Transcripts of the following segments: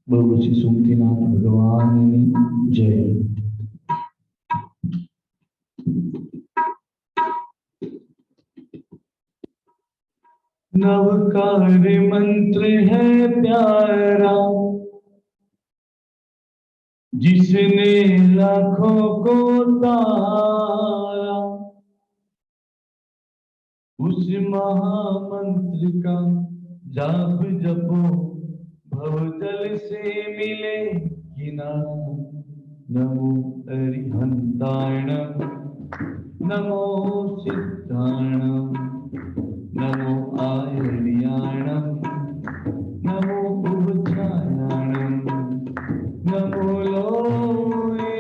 बोलो श्री सुमतिनाथ भगवान की जय। नवकार मंत्र है प्यारा, जिसने लाखों को तारा, उस महामंत्र का जाप जपो, भवजल से मिले किनारा। नमो अरिहंताणं, नमो सिद्धाणं, नमो आयर्याणं, नमो उभचायाणं, नमो लोये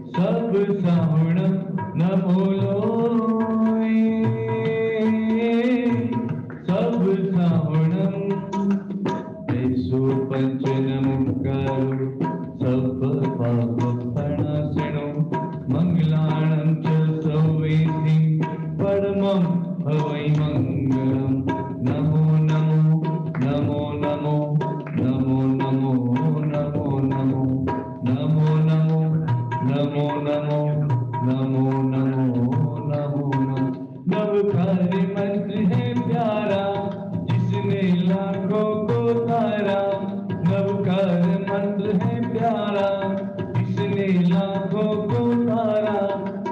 सब सावणं, नमो लोये सब सावणं। ऐसो पंचनमुक्कारो सब पाप प्रणाशनो, मंगलाणं च सौवेति परमं भवै मंगलम्। नमो नमो नमो नमो नमो नमो नमो नमो नमो नमो नमो नमो नमो नमो नमो नमो। नवकार मंत्र है प्यारा, जिसने लाखों को तारा। नवकार मंत्र है प्यारा, जिसने लाखों को तारा।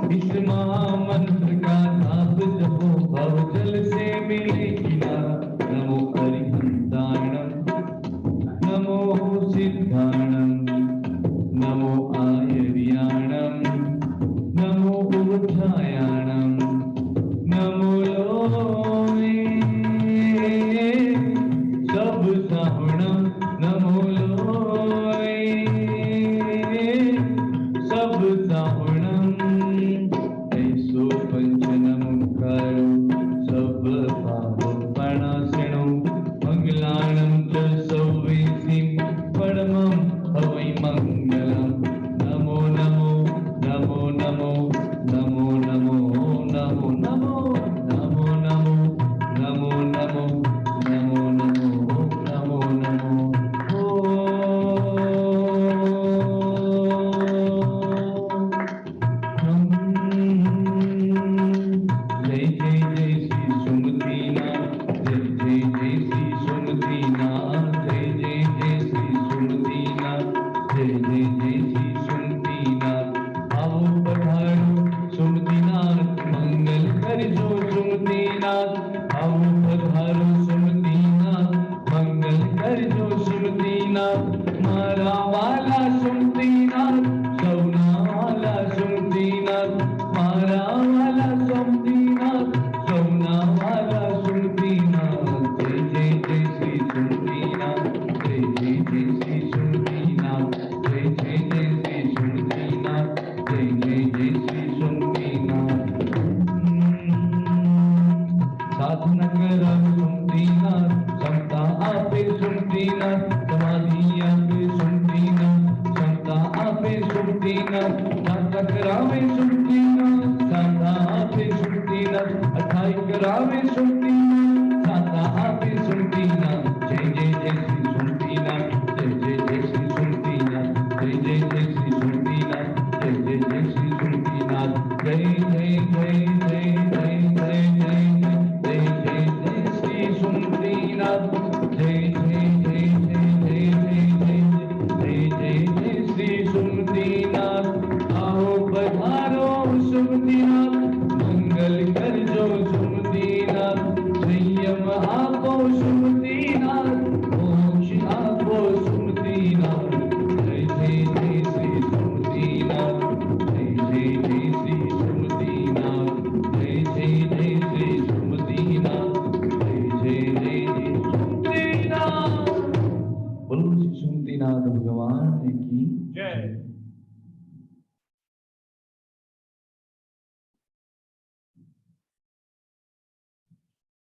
इस महामंत्र का जाप जपो, भवजल से मिले किनारा। नमो अरिहंताणं, नमो सिद्धाणं, नमो आयर्याणं, नमो उभचायाणं, नमो लोये सब सावणं, नमो लोये सब सावणं। ऐसो पंचनमुक्कारो सब पाप प्रणाशिनो, मंगलाणं च सौवेति परमं भवै मंगलम्। नमो नमो नमो नमो नमो नमो नमो नमो नमो नमो नमो नमो नमो नमो नमो नमो। जय जय जय श्री सुमतिनाथ, जय जय जय श्री सुमतिनाथ, जय जय जय श्री सुमतिनाथ, जय जय जय श्री सुमतिनाथ। आओ पधारो सुमतिनाथ, मंगल करजो सुमतिनाथ। आओ पधारो सुमतिनाथ, मंगल करजो सुमतिनाथ। मारा वाला सुमतिनाथ, सौना वाला सुमतिनाथ। मारा वाला सुमतिनाथ, सौना वाला सुमतिनाथ। जय जय जय श्री सुमतिनाथ, जय जय जय श्री सुमतिनाथ, जय जय जय श्री सुमतिनाथ, जय जय जय श्री सुमतिनाथ। साधना करा सुमतिनाथ, समता आपे सुमतिनाथ। समाधि आपे सुमतिनाथ, समता आपे सुमतिनाथ। साधना करावे सुमतिनाथ, साधा आपे सुमतिनाथ। अठाई करावे सुमतिनाथ, साधा आपे सुमतिनाथ। जय जय जय श्री सुमतिनाथ, जय जय जय श्री सुमतिनाथ, जय जय जय श्री सुमतिनाथ, जय जय जय श्री सुमतिनाथ। जय जय जय जय जय जय जय जय जय जय श्री सुमतिनाथ, जय जय जय जय जय जय जय जय जय श्री सुमतिनाथ। आओ पधारो सुमतिनाथ, मंगल करजो सुमतिनाथ। संयम आपो सुमतिनाथ, मोक्ष आपो सुमतिनाथ। जय जय जय श्री सुमतिनाथ, जय जय जय श्री सुमतिनाथ, जय जय जय श्री सुमतिनाथ, जय जय जय जय सुमतिनाथ। बोलो श्री सुमतिनाथ भगवान की जय।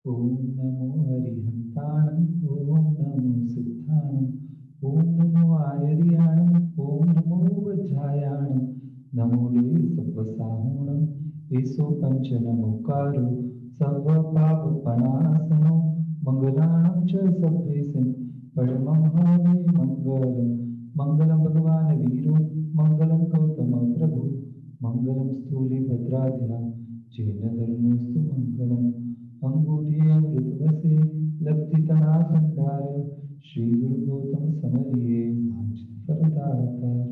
ओम नमो हरिहंताणं, ओम नमो सिद्धाणं, ओम नमो आयर्याणं, ओम नमो वज्रायाणं, नमो देवी सत्वसाहुणं, ईसो पंच नमोकारो सर्वपापपणासनो मंगलाणं च सभ्येसिं परमं हरे मंगलम् मंगलम भगवान वीरो मंगलम गौतम प्रभु मंगलम स्थूलिभद्राध्या जैन धर्मस्तु मंगलम अंगूठे मृतवसे लब्धितना संधार श्री गुरु गौतम समरिये फलदातार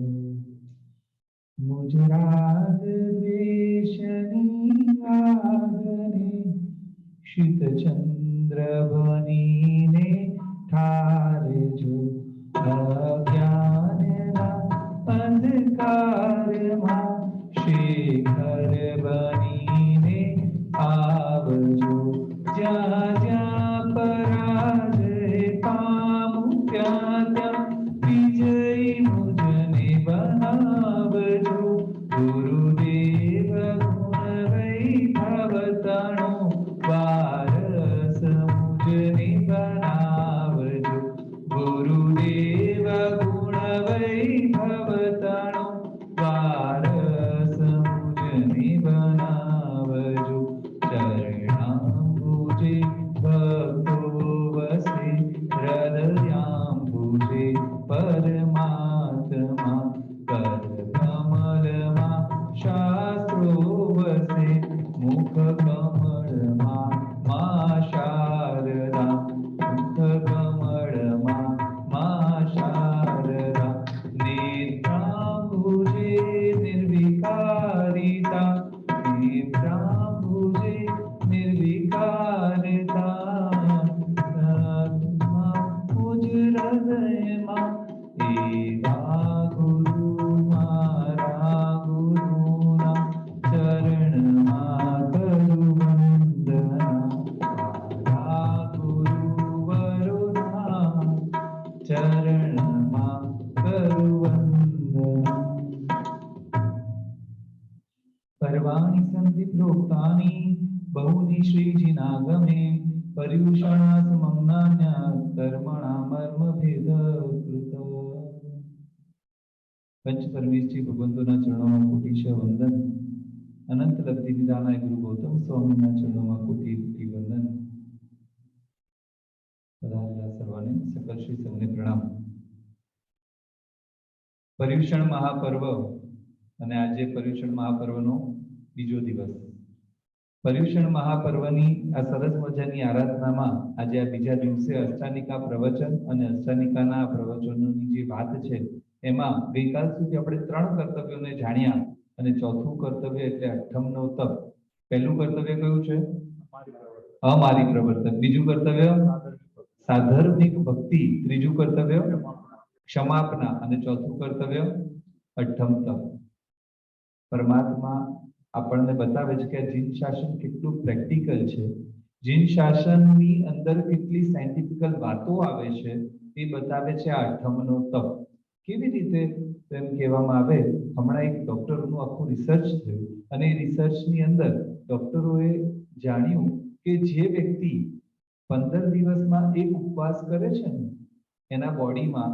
मुजराग द्वेषणी आगने शीत चंद्र बनीने ठारे जो अज्ञानना अंधकारમાં શેખર બનીને આવજો જ્યાં જ્યાં પરાજય પામું ત્યાં ત્યાં વિજય મુજને બનાવજો ગુરુદેવ ગુણ વૈભવતાણો વારસ મુજને બનાવજો ગુરુદેવ ગુણ વૈભવતાણો વારસ મુજને બનાવજો ચરણાંબુજે ભક્તો વસે હૃદયાંબુજે પરમાત્મા કરકમલમાં શાસ્ત્રો વસે મુખ કમળમાં મા શારદા મુખ કમળમાં મા શારદા નેત્રાંબુજે નિર્વિકારિતા નેત્રાંબુજે નિર્વિકારિતા મુજ હૃદયમાં એવા ગુરુ મારા ગુરુના ચરણમાં કરું વંદના મારા ગુરુવરોના ચરણમાં કરું વંદના પર્વાણિ સંધિ પ્રોક્તાની બહુની શ્રીજીનાગમે પર્યુષણા સમમ્નાન્યા કર્મણા મર્મ ભેદ કૃત પંચ પરમેશજી ભગવંતોના ચરણોમાં કોટી વંદન અનંત લબ્ધિ નિદાનાય ગુરુ ગૌતમ સ્વામીના ચરણોમાં કોટી કોટી વંદન પધારેલા સર્વને સકલ શ્રી સૌને પ્રણામ પર્યુષણ મહાપર્વ અને આજે પર્યુષણ મહાપર્વનો બીજો દિવસ પર્યુષણ મહાપર્વની આ સરસ મજાની આરાધનામાં આજે આ બીજા દિવસે અષ્ટાનિકા પ્રવચન અને અષ્ટાનિકાના પ્રવચનોની જે વાત છે એમાં ગઈકાલ સુધી આપણે 3 કર્તવ્યોને જાણ્યા અને ચોથું કર્તવ્ય એટલે અઠ્ઠમનો તપ પહેલું કર્તવ્ય કયું છે અમારી પ્રવર્તન બીજું કર્તવ્ય સાધર્મિક ભક્તિ ત્રીજું કર્તવ્ય ક્ષમાપના અને ચોથું કર્તવ્ય અઠ્ઠમ તપ પરમાત્મા આપણને બતાવે છે કે જીન શાસન કેટલું પ્રેક્ટિકલ છે જીન શાસનની અંદર કેટલી સાયન્ટિફિકલ વાતો આવે છે એ બતાવે છે આ અઠ્ઠમનો તપ કેવી રીતે એમ કહેવામાં આવે હમણાં એક ડોક્ટરનું આખું રિસર્ચ થયું અને એ રિસર્ચની અંદર ડોક્ટરોએ જાણ્યું કે જે વ્યક્તિ 15 દિવસમાં એક ઉપવાસ કરે છે ને એના બોડીમાં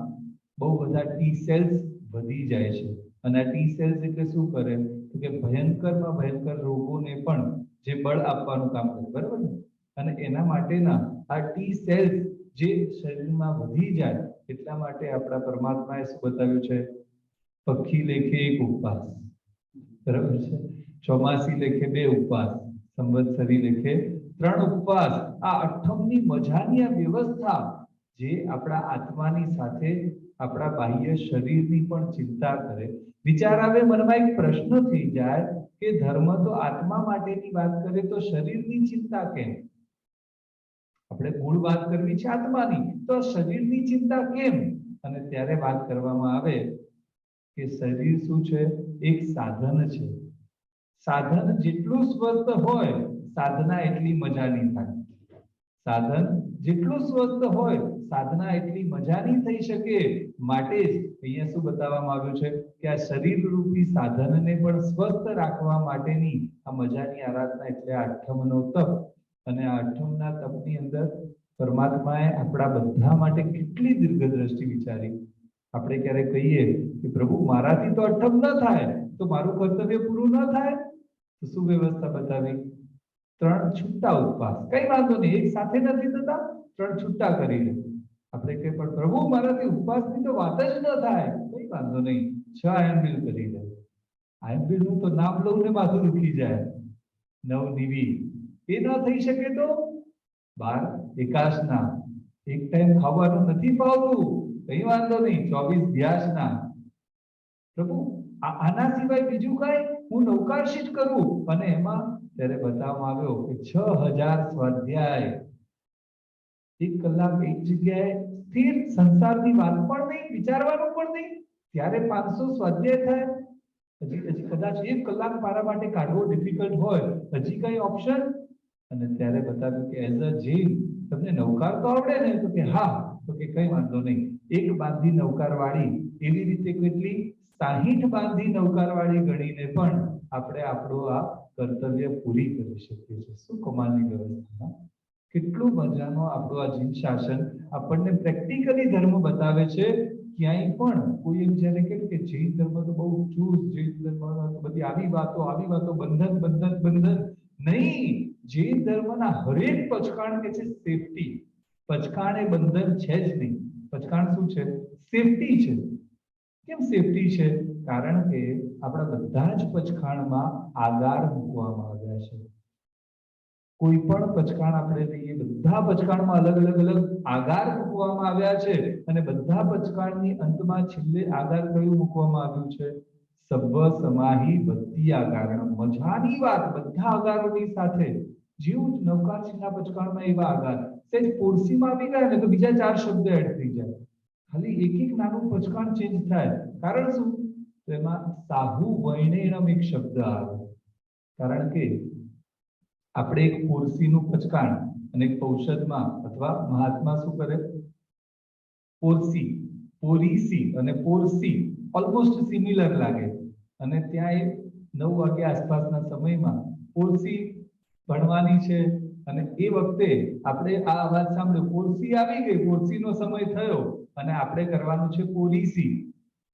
બહુ બધા ટી સેલ્સ વધી જાય છે અને આ ટી સેલ્સ એટલે શું કરે તો કે ભયંકરમાં ભયંકર રોગોને પણ જે બળ આપવાનું કામ કરે બરાબર ને અને એના માટેના આ ટી સેલ્સ જે શરીરમાં વધી જાય એટલા માટે આપણા પરમાત્માએ શું બતાવ્યું છે પક્ષી લેખે એક ઉપવાસ બરાબર છે ચોમાસી લેખે 2 ઉપવાસ સંવત્સરી લેખે 3 ઉપવાસ આ અઠ્ઠમની મજાની આ વ્યવસ્થા જે આપણા આત્માની સાથે આપણા બાહ્ય શરીરની પણ ચિંતા કરે વિચાર આવે મનમાં એક પ્રશ્ન થઈ જાય કે ધર્મ તો આત્મા માટેની વાત કરે તો શરીરની ચિંતા કેમ આપણે મૂળ વાત કરવી છે આત્માની તો શરીરની ચિંતા કેમ અને ત્યારે વાત કરવામાં આવે કે શરીર શું છે એક સાધન છે સાધન જેટલું સ્વસ્થ હોય સાધના એટલી મજાની થાય સાધન જેટલું સ્વસ્થ હોય સાધના એટલી મજાની થઈ શકે માટે જ અહીંયા શું બતાવવામાં આવ્યું છે કે આ શરીર રૂપી સાધનને પણ સ્વસ્થ રાખવા માટેની આ મજાની આરાધના એટલે આ અઠ્ઠમનો તપ અને આ અઠમના તપની અંદર પરમાત્માએ આપણા બધા માટે કેટલી દીર્ઘદ્રષ્ટિ વિચારી. આપણે ક્યારેક કહીએ કે પ્રભુ મારાથી તો અઠમ ન થાય, તો મારું કર્તવ્ય પૂરું ન થાય, તો શું વ્યવસ્થા બતાવી? 3 છૂટા ઉપવાસ. કઈ વાંધો નહીં, એક સાથે નથી થતા, 3 છૂટા કરી લે. આપણે કહીએ પણ પ્રભુ મારાથી ઉપવાસની તો વાત જ ન થાય, કઈ વાંધો નહીં, 6 આયંબિલ કરી લે. આયંબિલ નું તો નામ લઉં ને માથું દુખી જાય. 9 નિવી એ ન થઈ શકે તો 12 એકાશના. એક ટાઈમ ખાવાનું નથી ભાવતું, કઈ વાંધો નહીં, 24 ધ્યાસના. પ્રભુ આના સિવાય બીજું કઈ હું નૌકાશી જ કરું. અને એમાં ત્યારે બતાવવામાં આવ્યો કે 6000 સ્વાધ્યાય, 1 કલાક એક જગ્યાએ સ્થિર, સંસારની વાત પણ નહીં, વિચારવાનું પણ નહીં, ત્યારે 500 સ્વાધ્યાય થાય. હજી કદાચ 1 કલાક મારા માટે કાઢવો ડિફિકલ્ટ હોય, હજી કઈ ઓપ્શન? અને ત્યારે બતાવ્યું કે એઝ અ જૈન તમને નૌકાર તો આવડે ને? તો કે હા. તો કે કઈ વાંધો નહીં, 1 બાંધી નૌકાર વાળી, એવી રીતે કેટલી 60 બાંધી નૌકાર વાળી ગણીને પણ આપણે આપણું આ કર્તવ્ય પૂરી કરી શકીએ છીએ. શું કમાલની વ્યવસ્થા! કેટલું મજાનો આપણું આ જીન શાસન આપણને પ્રેક્ટિકલી ધર્મ બતાવે છે. ક્યાંય પણ કોઈ એમ જયારે કે જૈન ધર્મ તો બહુ ચૂસ, જૈન ધર્મ તો બધી આવી વાતો, બંધન બંધન બંધન નહીં. જૈન ધર્મના હરેક પચકાણ કે છે સેફટી. પચકાણ એ બંધન છે જ નહીં. પચકાણ શું છે? સેફટી છે. કેમ સેફટી છે? કારણ કે આપણા બધા જ પચકાણમાં આગાર મૂકવામાં આવ્યા છે. કોઈ પણ પચકાણ આપણે લઈએ, બધા પચકાણમાં અલગ અલગ આગાર મૂકવામાં આવ્યા છે. અને બધા પચકાણની અંતમાં છેલ્લે આગાર કયું મૂકવામાં આવ્યું છે? સભ્વ સમાહી બધી આગારણ. મજાની વાત, બધા આગારોની સાથે. જેવું જ નવકારસીના પચકાણમાં એવા આગાર સેજ પોરસીમાં આવી ગયા ને તો બીજા 4 શબ્દ એડ થઈ જાય. ખાલી એક નાનું પચકાણ ચેન્જ થાય. કારણ શું? તો એમાં સાહુ વૈણેણમ એક શબ્દ આવે. કારણ કે આપણે એક પોરસીનું પચકાણ અને એક ઔષધમાં અથવા મહાત્મા શું કરે? પોરસી, પોરીસી અને પોરસી ઓલમોસ્ટ સિમિલર લાગે. અને ત્યાં એ 9 વાગ્યા આસપાસના સમયમાં પોરસી ભણવાની છે. અને એ વખતે આપણે આ અવાજ સાંભળ્યો, પોરસી આવી ગઈ, પોરસીનો સમય થયો, અને આપણે કરવાનું છે પોરીસી.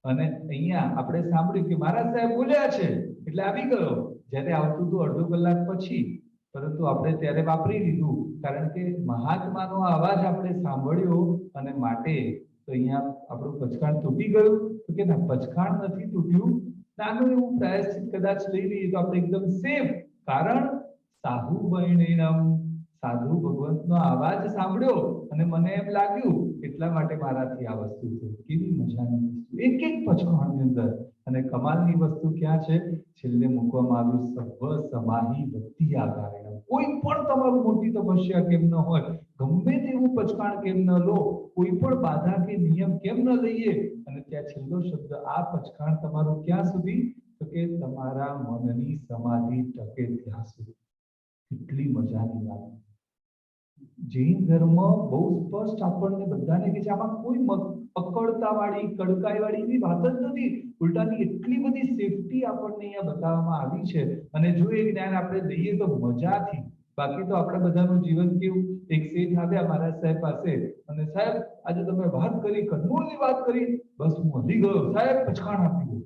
અને અહીંયા આપણે સાંભળ્યું કે મહારાજ સાહેબ બોલ્યા છે એટલે આવી ગયો. જ્યારે આવતું હતું અડધો કલાક પછી, પરંતુ આપણે ત્યારે વાપરી લીધું, કારણ કે મહાત્માનો અવાજ આપણે સાંભળ્યો અને માટે. તો અહીંયા આપણું પચકાણ તૂટી ગયું. તો કે ના, પચકાણ નથી તૂટ્યું, નાનું એવું પ્રાયશ્ચિત કદાચ લઈ લઈએ તો આપણે એકદમ સેફ. કારણ સાહુ વૈણેણમ, સાધુ ભગવંતનો અવાજ સાંભળ્યો અને મને એમ લાગ્યું, એટલા માટે મારાથી આ વસ્તુ થઈ. કેવી મજાની વસ્તુ! એક પચકાણની અંદર. અને કમાલની વસ્તુ ક્યાં છે? છેલ્લે મૂકવામાં આવ્યું સભ્વ સમાહી બધી આગારણ. કોઈ પણ તમારું મોટી તપસ્યા કેમ ન હોય, ગમે તેવું પચકાણ કેમ ન લો, કોઈ પણ બાધા કે નિયમ કેમ ન લઈએ, અને ત્યાં છેલ્લો શબ્દ આ પચકાણ તમારું ક્યાં સુધી? તો કે તમારા મનની સમાધિ ટકે ત્યાં સુધી. કેટલી મજાની વાત! જૈન ધર્મ બહુ સ્પષ્ટ આપણને બધાને કે છે, આમાં કોઈ પકડતા વાળી, કડકાઈ વાળી એવી વાત જ નથી. ઉલટાની એટલી બધી સેફટી આપણને અહીંયા બતાવવામાં આવી છે. અને જો એ જ્ઞાન આપણે લઈએ તો મજાથી. બાકી તો આપણા બધાનું જીવન કેવું? એક શેઠ આવ્યા મહારાજ સાહેબ પાસે, અને સાહેબ આજે તમે વાત કરી, કન્નૂરની વાત કરી, બસ હું હલી ગયો સાહેબ, પચકાણ આપી દો.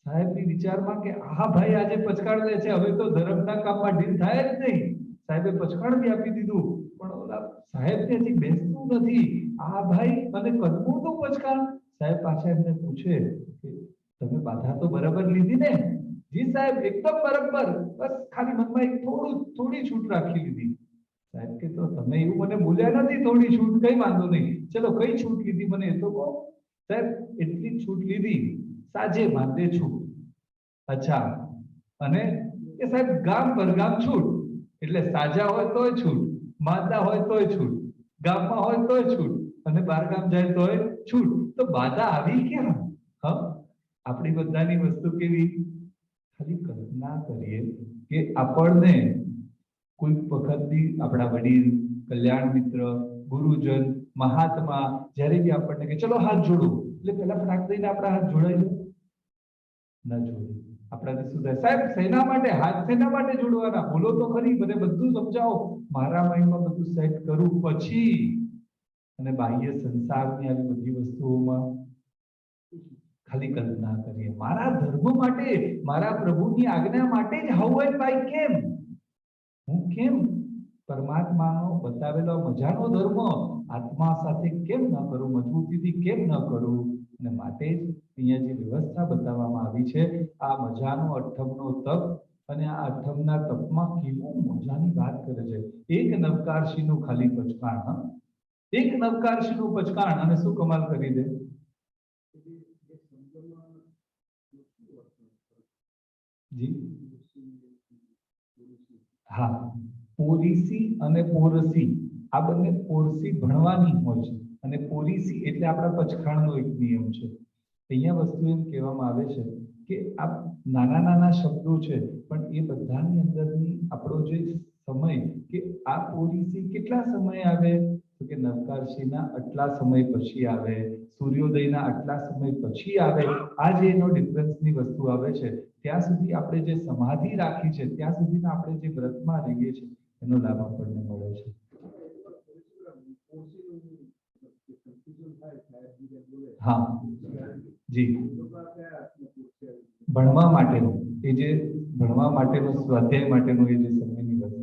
સાહેબની વિચારમાં કે આ ભાઈ આજે પચકાણ લે છે, હવે તો ધર્મના કામમાં ઢીલ થાય જ નહીં. સાહેબે પચકાણ બી આપી દીધું, પણ ઓલા સાહેબને હજી બેસતું નથી. આ ભાઈ અને કન્નૂરનું પચકાણ. સાહેબ પાછા એમને પૂછે કે તમે બાધા તો બરાબર લીધી ને? જી સાહેબ, એકદમ બરાબર, બસ ખાલી મનમાં એક થોડી છૂટ રાખી લીધી. સાહેબ કે તો તમે એવું મને બોલ્યા નથી થોડી છૂટ, કઈ વાંધો નહીં, ચલો કઈ છૂટ લીધી મને એ તો કહો. સાહેબ એટલી છૂટ લીધી, સાજે માથે છૂટ. અચ્છા, અને એ સાહેબ ગામ પરગામ છૂટ. એટલે સાજા હોય તોય છૂટ, માંદા હોય તોય છૂટ, ગામમાં હોય તોય છૂટ, અને બહાર ગામ જાય તોય છૂટ. તો બાધા આવી ક્યાં? હા, આપણી બધાની વસ્તુ કેવી? ખાલી કલ્પના કરીએ કે આપણને કોઈ વખતથી આપણા વડીલ, કલ્યાણ મિત્ર, ગુરુજન, મહાત્મા જ્યારે બી આપણને કે ચલો હાથ જોડો, એટલે પેલા ફટાક દઈને આપણા હાથ જોડાઈ જાય? ન જોડે. આપણાથી શું થાય? સાહેબ શેના માટે હાથ શેના માટે જોડવાના? બોલો તો ખરી, મને બધું સમજાવો, મારા માઇન્ડમાં બધું સેટ કરું પછી અને બાહ્ય સંસારની આવી બધી વસ્તુઓમાં ખાલી કલ્પના કરીએ. મારા ધર્મ માટે, મારા પ્રભુની આજ્ઞા માટે જ હાઉ એન્ડ બાય કેમ, હું કેમ પરમાત્માનો બતાવેલો મજાનો ધર્મ આત્મા સાથે કેમ ન કરું, મજબૂતીથી કેમ ન કરું. અને માટે જ અહીંયા જે વ્યવસ્થા બતાવવામાં આવી છે, આ મજાનો અઠમનો તપ, અને આ અઠમના તપમાં કેવું મજાની વાત કરે છે. એક નવકારશીનું ખાલી પચકાણ, હા, એક નવકારશીનું પચકાણ, અને શું કમાલ કરી દે. જી હા, પોરીસી અને પોરસી, આ બંને પોરસી ભણવાની હોય છે, અને પોરીસી એટલે આપણા પચખાણનો એક નિયમ છે. અહીંયા વસ્તુ એમ કહેવામાં આવે છે કે આ નાના નાના શબ્દો છે, પણ એ બધાની અંદરની આપણો જે સમય, કે આ પોરીસી કેટલા સમય આવે, તો કે નવકારશીના આટલા સમય પછી આવે, સૂર્યોદયના આટલા સમય પછી આવે. આ જે એનો ડિફરન્સની વસ્તુ આવે છે, ત્યાં સુધી આપણે જે સમાધિ રાખી છે, ત્યાં સુધીના આપણે જે વ્રતમાં રહીએ છીએ, એનો લાભ આપણને મળે છે. હા જી, ભણવા માટેનું, એ જે ભણવા માટેનું, સ્વાધ્યાય માટેનું એ જે સમયની વસ્તુ.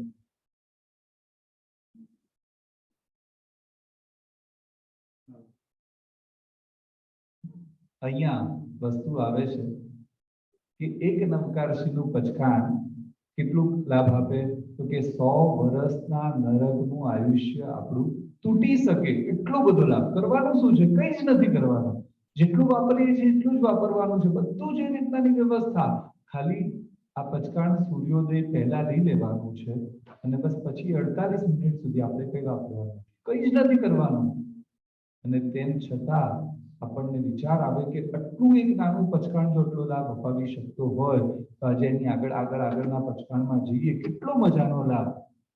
અહીંયા વસ્તુ આવે છે કે એક નવકારશીનું પચકાણ કેટલું લાભ આપે, તો કે 100 વર્ષના નરકનું આયુષ્ય આપણું તૂટી શકે એટલો બધો લાભ. કરવાનું શું છે? કંઈ જ નથી કરવાનું, જેટલું વાપરીએ છીએ એટલું જ વાપરવાનું છે, બધું જે રીતનાની વ્યવસ્થા. ખાલી આ પચકાણ સૂર્યોદય પહેલા લઈ લેવાનું છે, અને બસ પછી 48 મિનિટ સુધી આપણે કંઈ વાપરવાનું, કંઈ જ નથી કરવાનું. અને તેમ છતાં આપણને વિચાર આવે કે આટલું એક નાનું પચકાણ જો એટલો લાભ અપાવી શકતો હોય, તો આજે એની આગળના પચકાણમાં જઈએ, કેટલો મજાનો લાભ.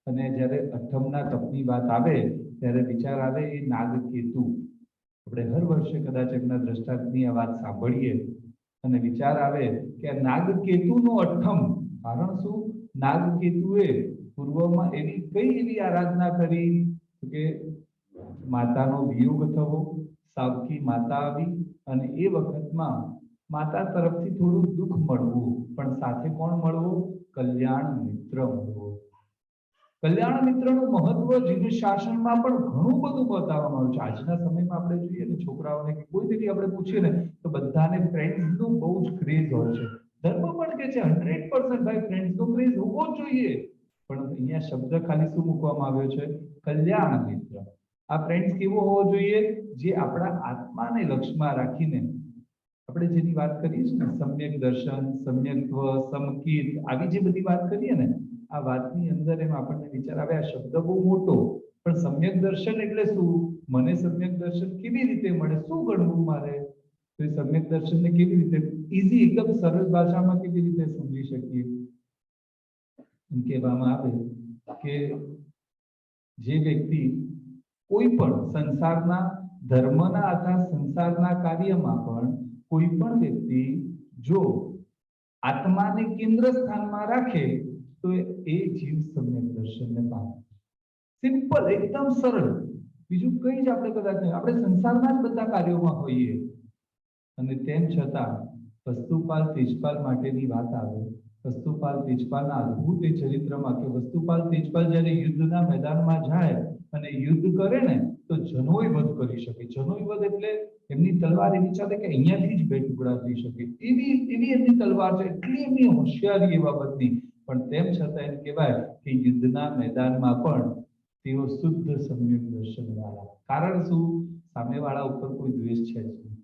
અને જ્યારે અઠમના તપની વાત આવે ત્યારે વિચાર આવે એ નાગકેતુ. આપણે હર વર્ષે કદાચ એમના દ્રષ્ટાંતની આ વાત સાંભળીએ અને વિચાર આવે કે આ નાગકેતુનો અઠમ, કારણ શું? નાગકેતુએ પૂર્વમાં કઈ એવી આરાધના કરી કે માતાનો વિયોગ થવો, સાવકી માતા આવી, અને એ વખતમાં માતા તરફથી થોડું દુઃખ મળવું, પણ સાથે કોણ મળવું? કલ્યાણ મિત્ર મળવો. કલ્યાણ મિત્રનું મહત્વ જીવ શાસનમાં પણ ઘણું બધું બતાવવામાં આવ્યું છે. આજના સમયમાં આપણે જોઈએ ને, છોકરાઓને કે કોઈ દીકરી આપણે પૂછીએ ને, તો બધાને ફ્રેન્ડ્સનું બહુ જ ક્રેઝ હોય છે. ધર્મ પણ કે છે 100% ભાઈ ફ્રેન્ડ્સનો ક્રેઝ હોવો જ જોઈએ. પણ અહીંયા શબ્દ ખાલી શું મૂકવામાં આવ્યો છે? કલ્યાણ મિત્ર. આ ફ્રેન્ડ્સ કેવો હોવો જોઈએ? જે આપણા આત્માને લક્ષ્યમાં રાખીને, આપણે જેની વાત કરીએ છીએ ને, સમ્યક દર્શન, સમ્યક્ત્વ, સમકિત, આવી જે બધી વાત કરીએ ને, આ વાતની અંદર એમ આપણને વિચાર આવે, આ શબ્દ બહુ મોટો, પણ સમ્યક દર્શન એટલે શું? મને સમ્યક દર્શન કેવી રીતે મળે? શું ગણવું મારે? તો એ સમ્યક દર્શનને કેવી રીતે ઈઝી, એકદમ સરળ ભાષામાં કેવી રીતે સમજી શકીએ? એમ કહેવામાં આવે કે જે વ્યક્તિ કોઈ પણ સંસારના ધર્મના અથવા સંસારના કાર્યમાં પણ કોઈ પણ વ્યક્તિ જો આત્માને કેન્દ્ર સ્થાનમાં રાખે, તો એ જીવ સમ્યક દર્શનને પામે. સિમ્પલ, એકદમ સરળ, બીજું કંઈ જ આપણે કદાચ નહીં. આપણે સંસારના જ બધા કાર્યોમાં હોઈએ, અને તેમ છતાં વસ્તુપાલ તેજપાલ માટેની વાત આવે. વસ્તુપાલ તેજપાલના અદ્ભુત એ ચરિત્રમાં કે વસ્તુપાલ તેજપાલ જ્યારે યુદ્ધના મેદાનમાં જાય અને યુદ્ધ કરે ને, તો જનોય વધ કરી શકે. જનોય વધ એટલે એમની તલવાર એવી ચાલે કે અહીંયાથી જ બે ટુકડા થઈ શકે, એવી એમની તલવાર છે, એટલી એમની હોશિયારી એ બાબતની. પણ તેમ છતાં એમ કહેવાય કે યુદ્ધના મેદાનમાં પણ તેઓ શુદ્ધ સમ્યક દર્શન વાળા. કારણ શું? સામેવાળા ઉપર કોઈ દ્વેષ છે જ નહીં.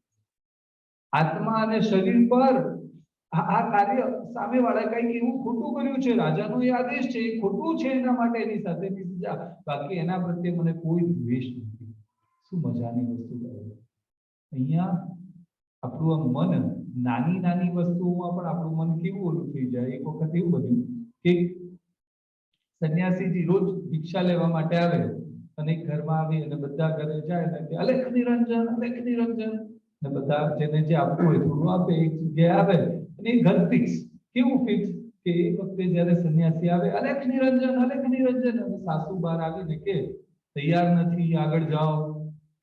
આત્મા અને શરીર પર આ કાર્ય સામેવાળા કંઈક એવું ખોટું કર્યું છે, રાજાનો એ આદેશ છે, એ ખોટું છે, એના માટે એની સાથેની સજા. બાકી એના પ્રત્યે મને કોઈ દ્વેષ નથી. શું મજાની વસ્તુ કહે. અહીંયા આપણું આ મન નાની નાની વસ્તુઓમાં પણ આપણું મન કેવું ઓલું થઈ જાય. એક વખત એવું બન્યું કે સંન્યાસીજી રોજ ભિક્ષા લેવા માટે આવે, અને ઘરમાં આવી અને બધા ઘરે જાય ને કે અલેખ નિરંજન, અલેખ નિરંજન, ને બધા જેને જે આપવું હોય થોડું આપે, એક જગ્યાએ આવે, અને એ ઘર ફિક્સ. કેવું ફિક્સ કે એક વખતે જ્યારે સન્યાસી આવે, અલેખ નિરંજન, અને સાસુ બહાર આવીને કે તૈયાર નથી, આગળ જાઓ.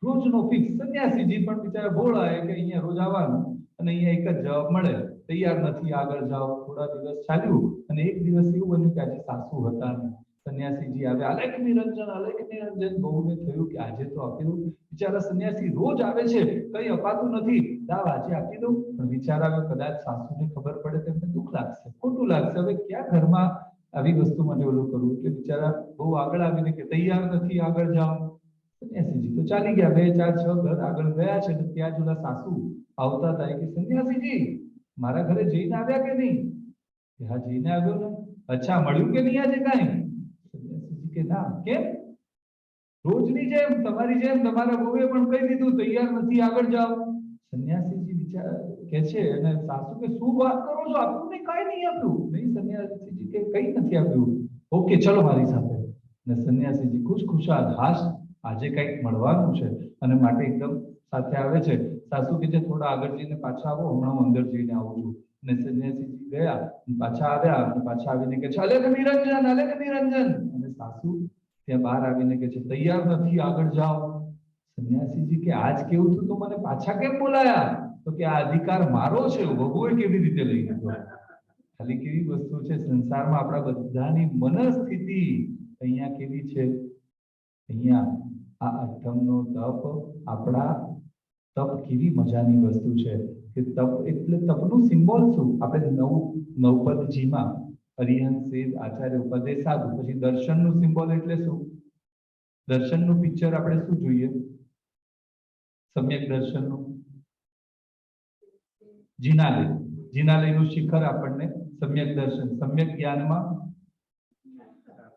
રોજનો ફિક્સ. સન્યાસીજી પણ બિચારા ભોળા કે અહીંયા રોજ આવવાનું અને અહીંયા એક જ જવાબ મળે, તૈયાર નથી, આગળ જાઓ. થોડા દિવસ ચાલ્યું અને એક દિવસ એવું બન્યું કે આજે સાસુ હતા નહીં. સન્યાસીજી આવે, અલેખ નિરંજન. બહુને થયું કે આજે તો આપેલું. બિચારા સન્યાસી રોજ આવે છે, કઈ અપાતું નથી, દાવ આજે આપી દઉં. પણ વિચાર આવ્યો કદાચ સાસુને ખબર પડે તો એમને દુઃખ લાગશે, ખોટું લાગશે. હવે ક્યાં ઘરમાં આવી વસ્તુ માટે ઓલું કરવું? એટલે બિચારા બહુ આગળ આવીને કે તૈયાર નથી, આગળ જાઓ. સન્યાસીજી તો ચાલી ગયા, 2 4 6 ઘર આગળ ગયા છે. ત્યાં જ ઓલા સાસુ આવતા હતા કે સન્યાસીજી મારા ઘરે જઈને આવ્યા કે નહીં? હા, જઈને આવ્યો ને. અચ્છા, મળ્યું કે નહીં આજે કાંઈ? સન્યાસીજી કે ના. કેમ? રોજની જેમ, તમારી જેમ તમારા વહુએ પણ કહી દીધું તૈયાર નથી, આગળ જાઓ. સન્યાસીજી વિચાર કે છે અને સાસુ કે શું વાત કરો છો? આપ્યું નહીં? કાંઈ નહીં આપ્યું. નહીં. સન્યાસીજી કે કઈ નથી આપ્યું. ઓકે, ચલો મારી સાથે. અને સન્યાસીજી ખુશખુશાલ, હાશ આજે કંઈક મળવાનું છે અને માટે એકદમ સાથે આવે છે. સાસુ કે છે થોડા આગળ જઈને પાછા આવો, હમણાં હું અંદર જઈને આવું છું. અને સન્યાસીજી ગયા, પાછા આવ્યા અને પાછા આવીને કે છે અલેખ નિરંજન. અને સાસુ ત્યાં બહાર આવીને કે છે તૈયાર નથી, આગળ જાઓ. સન્યાસીજી કે આજ કેવું થયું તો મને પાછા કેમ બોલાયા? તો કે આ અધિકાર મારો છે, વહુએ કેવી રીતે લઈ લીધો? ખાલી કેવી વસ્તુ છે સંસારમાં આપણા બધાની મનસ્થિતિ અહીંયા કેવી છે? અહીંયા આ અઠમનો તપ, આપણા તપ કેવી મજાની વસ્તુ છે કે તપ એટલે તપનું સિમ્બોલ શું? આપણે નવપદજીમાં અરિહંત સેઠ આચાર્ય ઉપદેશ સાધુ, પછી દર્શનનું સિમ્બોલ એટલે શું? દર્શનનું પિક્ચર આપણે શું જોઈએ? સમ્યક દર્શનનું જીનાલયનું શિખર આપણને સમ્યક દર્શન, સમ્યક જ્ઞાનમાં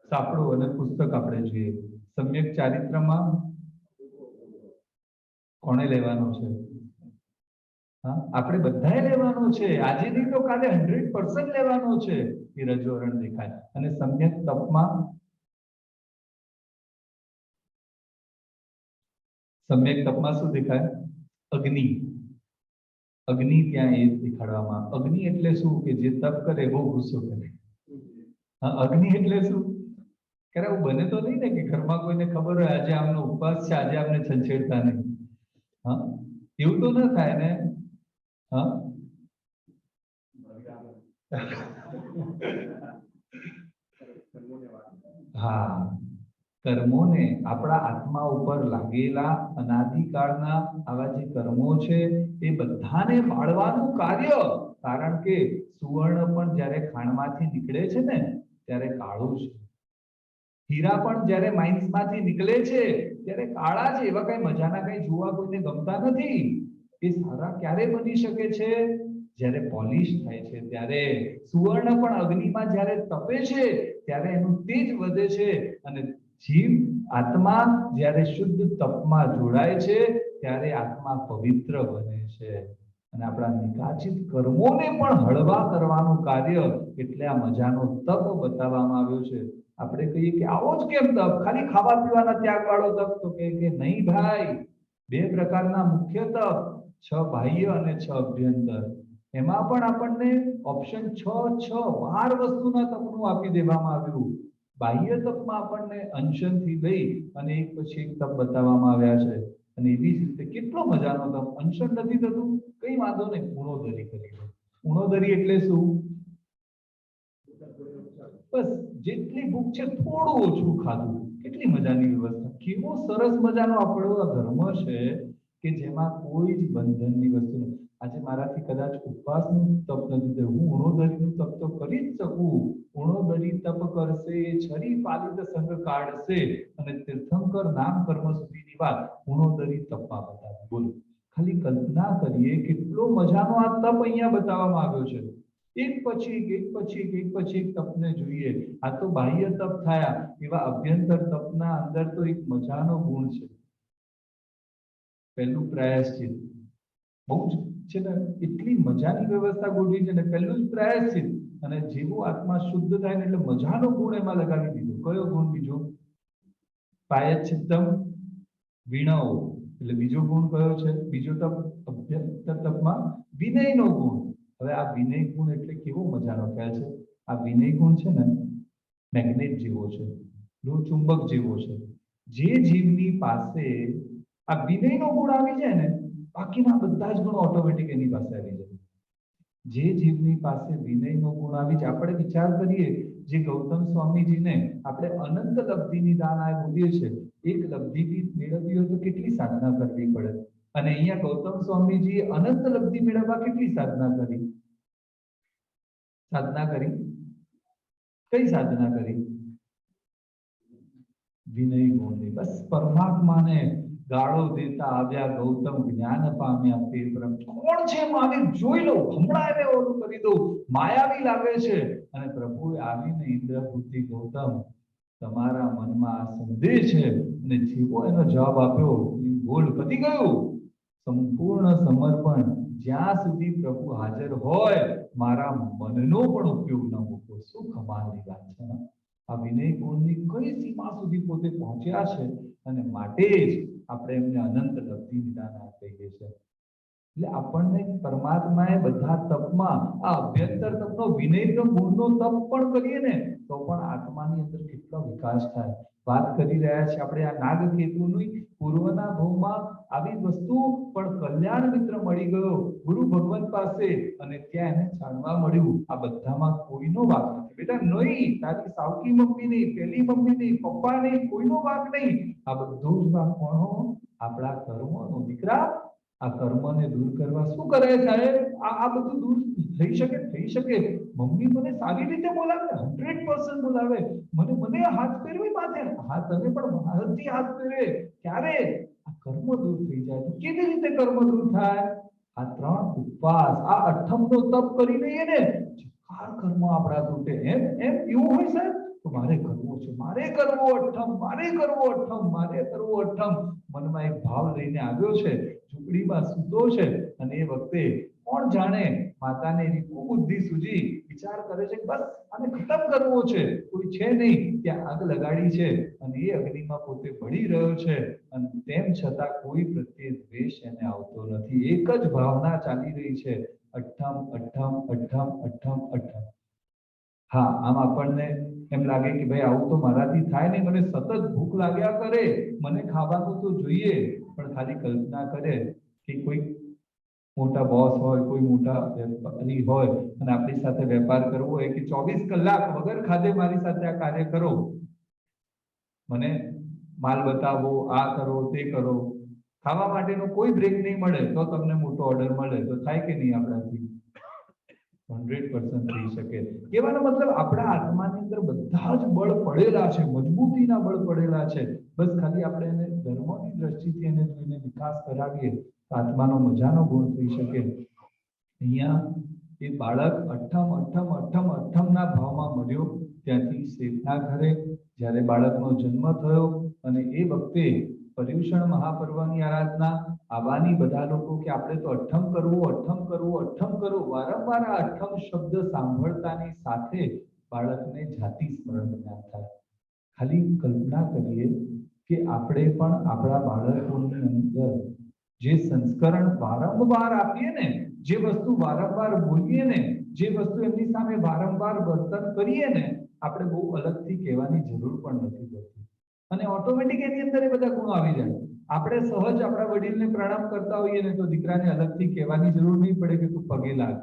સાપડો અને પુસ્તક આપણે જોઈએ. સમ્યક ચારિત્રમાં કોણે લેવાનું છે? હા, આપણે બધાએ લેવાનો છે. આજે નહીં તો કાલે 100% લેવાનો છે. એ રજોરણ દેખાય. અને સમ્યક તપમાં શું દેખાય? અગ્નિ ત્યાં એ દેખાડવામાં. અગ્નિ એટલે શું? કે જે તપ કરે બહુ ગુસ્સો કરે. હા, અગ્નિ એટલે શું? કે એવું બને તો નહીં ને કે ઘરમાં કોઈને ખબર હોય આજે આમનો ઉપવાસ છે, આજે આમને છંછેડતા નહીં. હા, એવું તો ન થાય ને. હા, હા, કર્મોને, આપણા આત્મા ઉપર લાગેલા અનાદિકાળના આવા જે કર્મો છે એ બધાને બાળવાનું કાર્ય. કારણ કે સુવર્ણ પણ જ્યારે ખાણમાંથી નીકળે છે ને ત્યારે કાળું છે. હીરા પણ જ્યારે માઇન્સમાંથી નીકળે છે ત્યારે કાળા છે. એવા કઈ મજાના કઈ જોવા કોઈને ગમતા નથી. એ સારા ક્યારે બની શકે છે? જ્યારે પોલિશ થાય છે ત્યારે. સુવર્ણ પણ અગ્નિમાં જ્યારે તપે છે ત્યારે એનું તેજ વધે છે અને જીવ આત્મા જ્યારે શુદ્ધ તપમાં જોડાય છે ત્યારે આત્મા પવિત્ર બને છે. અને આપણા નિકાચિત કર્મોને પણ હળવા કરવાનું કાર્ય એટલે આ મજાનો તપ બતાવવામાં આવ્યો છે. આપણે કહીએ કે આવો જ કેમ તપ? ખાલી ખાવા પીવાના ત્યાગ વાળો તપ? તો કે નહીં ભાઈ, 2 પ્રકારના મુખ્ય તપ, 6 બાહ્ય અને 6 અભ્યંતર. એમાં પણ આપણને ઓપ્શન 12 વસ્તુના તપનું આપી દેવામાં આવ્યું. બાહ્ય તપમાં આપણને અંશનથી લઈ અને એક પછી એક તપ બતાવવામાં આવ્યા છે. અને એવી જ રીતે કેટલો મજાનો તપ. અંશન નથી થતું, કઈ વાંધો નહીં, ઉણોદરી કરી લો. ઉણોદરી એટલે શું? બસ જેટલી ભૂખ છે થોડું ઓછું ખાધું. કેટલી મજાની વ્યવસ્થા. કેવો સરસ મજાનો આપણો આ ધર્મ છે કે જેમાં કોઈ જ બંધનની વસ્તુ નથી. આજે મારાથી કદાચ ઉપવાસનું તપ નથી થયું, હું ઉણોદરીનું તપ તો કરી જ શકું. ઉણોદરી તપ કરશે, છરી પાલિત સંગ કાઢશે અને તીર્થંકર નામ કર્મ સુધીની વાત ઉણોદરી તપમાં બતાવી. બોલો, ખાલી કલ્પના કરીએ કેટલો મજાનો આ તપ અહીંયા બતાવવામાં આવ્યો છે. એક પછી એક તપને જોઈએ. આ તો બાહ્ય તપ થયા. એવા અભ્યંતર તપના અંદર તો એક મજાનો ગુણ છે. પહેલું પ્રાયશ્ચિત. બહુ જ છે ને, એટલી મજાની વ્યવસ્થા ગોઠવી છે ને. પહેલું જ પ્રાયશ્ચિત. અને જેવું આત્મા શુદ્ધ થાય ને એટલે મજાનો ગુણ એમાં લગાવી દીધો. કયો ગુણ? બીજો પ્રાયશ્ચિત્તમ વિણવ. એટલે બીજો ગુણ કયો છે? બીજો તપ અભ્યંતર તપમાં વિનયનો ગુણ. હવે આ વિનય ગુણ એટલે કેવો મજાનો ખ્યાલ છે. આ વિનય ગુણ છે ને મેગ્નેટ જેવો છે, ચુંબક જેવો છે. જે જીવની પાસે આ વિનયનો ગુણ આવી જાય ને, બાકીના બધા જ ગુણો ઓટોમેટિક એની પાસે આવી જાય. જે જીવની પાસે વિનયનો ગુણ આવી જાય, આપણે વિચાર કરીએ, જે ગૌતમ સ્વામીજીને આપણે અનંત લબ્ધિની દાન આ બોલીએ છે, એક લબ્ધિ બી મેળવવી હોય તો કેટલી સાધના કરવી પડે. અને અહીંયા ગૌતમ સ્વામીજી અનંત લબ્ધિ મેળવવા કેટલી સાધના કરી? કઈ સાધના કરી? વિનય ગુણની. બસ પરમાત્માને ગાળો દેતા આવ્યા ગૌતમ, જ્ઞાન પામ્યા તે બ્રહ્મ. કોણ છે મહાવીર? જોઈ લો, હમણાં એને ઓલું કરી દઉં, માયાવી લાગે છે. અને પ્રભુએ આવીને ઇન્દ્રભૂતિ ગૌતમ, તમારા મનમાં આ સંદેહ છે, અને જેવો એનો જવાબ આપ્યો, બોલ, પતી ગયું. સંપૂર્ણ સમર્પણ. જ્યાં સુધી પ્રભુ હાજર હોય, મારા મનનો પણ ઉપયોગ ન મૂકો. શું કમાલની વાત છે. આ વિનય ગુણની કઈ સીમા સુધી પોતે પહોંચ્યા છે, અને માટે જ આપણે એમને અનંત લબ્ધિ વિધાન કહીએ છીએ. એટલે આપણને પરમાત્માએ બધા તપમાં આ અભ્યંતર તપનો, વિનયનો ગુણનો તપ પણ કરીએ ને, તો પણ આત્માની અંદર કેટલો વિકાસ થાય. વાત કરી રહ્યા છે આપણે આ નાગકેતુની. પૂર્વના ભવમાં આવી વસ્તુ પણ કલ્યાણ મિત્ર મળી ગયો ગુરુ ભગવંત પાસે, અને ત્યાં એને જાણવા મળ્યું આ બધામાં કોઈનો વાક નથી. બેટા નહીં, તારી સાવકી મમ્મી નહીં, પેલી મમ્મી નહીં, પપ્પા નહીં, કોઈનો વાક નહીં. આ બધો જ વાક કોનો? આપણા કર્મોનો. દીકરા, આ કર્મને દૂર કરવા શું કરે સાહેબ? આ બધું દૂર થઈ શકે. મમ્મી મને સારી રીતે બોલાવે, 100% બોલાવે, મને હાથ ફેરવે માથે, હા તને પણ મારાથી હાથ ફેરવે. ક્યારે? આ કર્મ દૂર થઈ જાય. તો કેવી રીતે કર્મ દૂર થાય? આ 3 ઉપવાસ, આ અઠમનો તપ કરી લઈએ ને, આ કર્મ આપણા તૂટે. એમ એવું હોય સાહેબ? તો મારે કરવો છે, મારે કરવો અઠમ. મનમાં એક ભાવ લઈને આવ્યો છે, ઝૂંપડીમાં સૂતો છે, અને એ વખતે કોણ જાણે માતાને એની બુદ્ધિ સૂજી વિચાર કરે છે, બસ આને ખતમ કરવો છે. કોઈ છે નહીં, ત્યાં આગ લગાડી છે, અને એ અગ્નિમાં પોતે બળી રહ્યો છે, અને તેમ છતાં કોઈ પ્રત્યે દ્વેષ એને આવતો નથી. એક જ ભાવના ચાલી રહી છે, અઠમ. હા, આમ આપણને એમ લાગે કે ભાઈ આવું તો મારાથી થાય નહીં, મને સતત ભૂખ લાગ્યા કરે, મને ખાવાનું તો જોઈએ. પણ ખાલી કલ્પના કરે કે કોઈ મોટા બોસ હોય, કોઈ મોટા વેપારી હોય, અને આપણી સાથે વેપાર કરવો હોય કે 24 કલાક વગર ખાધે મારી સાથે આ કાર્ય કરો, મને માલ બતાવો, આ કરો, તે કરો, ખાવા માટેનો કોઈ બ્રેક નહીં મળે, તો તમને મોટો ઓર્ડર મળે. તો થાય કે નહીં? આપણાથી 100% થઈ શકે. કહેવાનો મતલબ આપણા આત્માની અંદર બધા જ બળ પડેલા છે, મજબૂતીના બળ પડેલા છે. બસ ખાલી આપણે એને ધર્મની દ્રષ્ટિથી એને જોઈને વિકાસ કરાવીએ, આત્માનો મજાનો ગુણ થઈ શકે. અહીંયા એ બાળક અઠમના ભાવમાં મળ્યો. ત્યાંથી શેઠના ઘરે જ્યારે બાળકનો જન્મ થયો, અને એ વખતે પર્યુષણ મહાપર્વની આરાધના આવવાની, બધા લોકો કે આપણે તો અઠમ કરવું. વારંવાર આ અઠમ શબ્દ સાંભળતાની સાથે બાળકને જાતિ સ્મરણ જ્ઞાન થાય. ખાલી કલ્પના કરીએ કે આપણે પણ આપણા બાળકોની અંદર જે સંસ્કરણ વારંવાર આપીએ ને, જે વસ્તુ વારંવાર બોલીએ ને, જે વસ્તુ એમની સામે વારંવાર વર્તન કરીએ ને, આપણે બહુ અલગથી કહેવાની જરૂર પણ નથી પડતી, અને ઓટોમેટિક એની અંદર એ બધા ગુણો આવી જાય. આપણે સહજ આપણા વડીલને પ્રણામ કરતા હોઈએ ને, તો દીકરાને અલગથી કહેવાની જરૂર નહીં પડે કે તું પગે લાગ.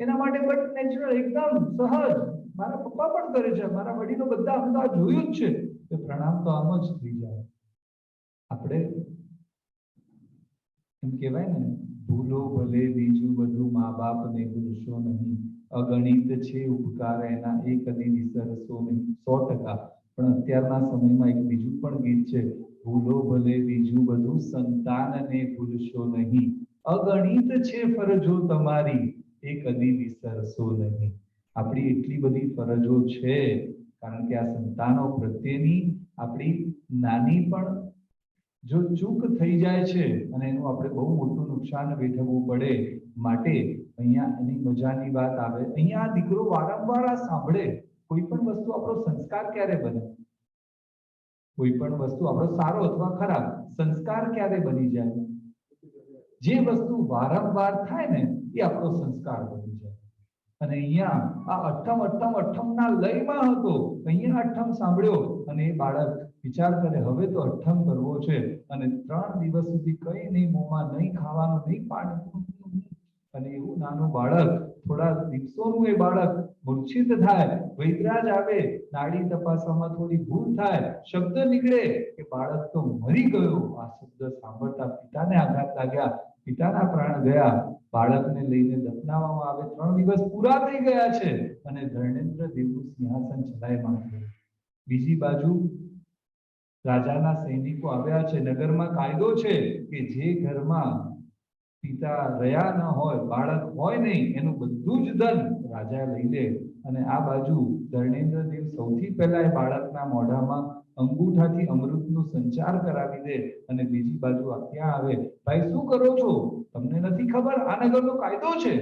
એના માટે બટ નેચરલ, એકદમ સહજ. મારા પપ્પા પણ કરે છે, મારા વડીલો બધા અમદાવાદ જોયું જ છે, કે પ્રણામ તો આમ જ થઈ જાય. આપણે એમ કહેવાય ને, ભૂલો ભલે બીજું બધું, મા બાપને ભૂલશો નહીં, અગણિત છે ઉપકાર એના, એ કદી વિસરશો નહીં. 100%. પણ અત્યારના સમયમાં એક બીજું પણ ગીત છે, ભૂલો ભલે બીજું બધું, સંતાનને ભૂલશો નહીં, અગણિત છે ફરજો તમારી, એ કદી વિસરશો નહીં. આપણી એટલી બધી ફરજો છે, કારણ કે આ સંતાનો પ્રત્યેની આપણી નાની પણ જો ચૂક થઈ જાય છે, અને એનું આપણે બહુ મોટું નુકસાન વેઠવવું પડે. માટે અહીંયા એની મજાની વાત આવે. અહીંયા આ દીકરો વારંવાર આ સાંભળે. કોઈ પણ વસ્તુ આપણો સંસ્કાર ક્યારે બને? કોઈ પણ વસ્તુ આપણો સારો અથવા ખરાબ સંસ્કાર ક્યારે બની જાય? જે વસ્તુ વારંવાર થાય ને, એ આપણો સંસ્કાર બની જાય. અને અહીંયા આ અઠ્ઠમના લયમાં હતો. અહીંયા અઠ્ઠમ સાંભળ્યો અને એ બાળક વિચાર કરે હવે તો અઠ્ઠમ કરવો છે અને 3 દિવસ સુધી કઈ નહીં, મોંમાં નહીં ખાવાનું, નહીં પાણી. અને એવું નાનું બાળક, થોડા દિવસોનું એ બાળક મૂર્છિત થાય, વૈદ્યરાજ આવે, નાડી તપાસવામાં થોડી ભૂલ થાય, શબ્દ નીકળે કે બાળક તો મરી ગયો. આ શબ્દ સાંભળતા પિતાને આઘાત લાગ્યા, પિતાના પ્રાણ ગયા. બાળકને લઈને દફનાવવામાં આવે. 3 દિવસ પૂરા થઈ ગયા છે અને ધર્મેન્દ્ર દેવનું સિંહાસન ચલાયમાન થયું. બીજી બાજુ રાજાના સૈનિકો આવ્યા છે. નગરમાં કાયદો છે કે જે ઘરમાં પિતા રહ્યા ન હોય, બાળક હોય નહીં, એનું બધું જ ધન રાજા લઈ લે. અને આ બાજુ ધર્મેન્દ્ર દેવ સૌથી પહેલા એ બાળકના મોઢામાં અંગૂઠાથી અમૃતનો સંચાર કરાવી દે. અને બીજી બાજુ ક્યાં આવે, ભાઈ શું કરો છો, તમને નથી ખબર આ નગરનો કાયદો છે,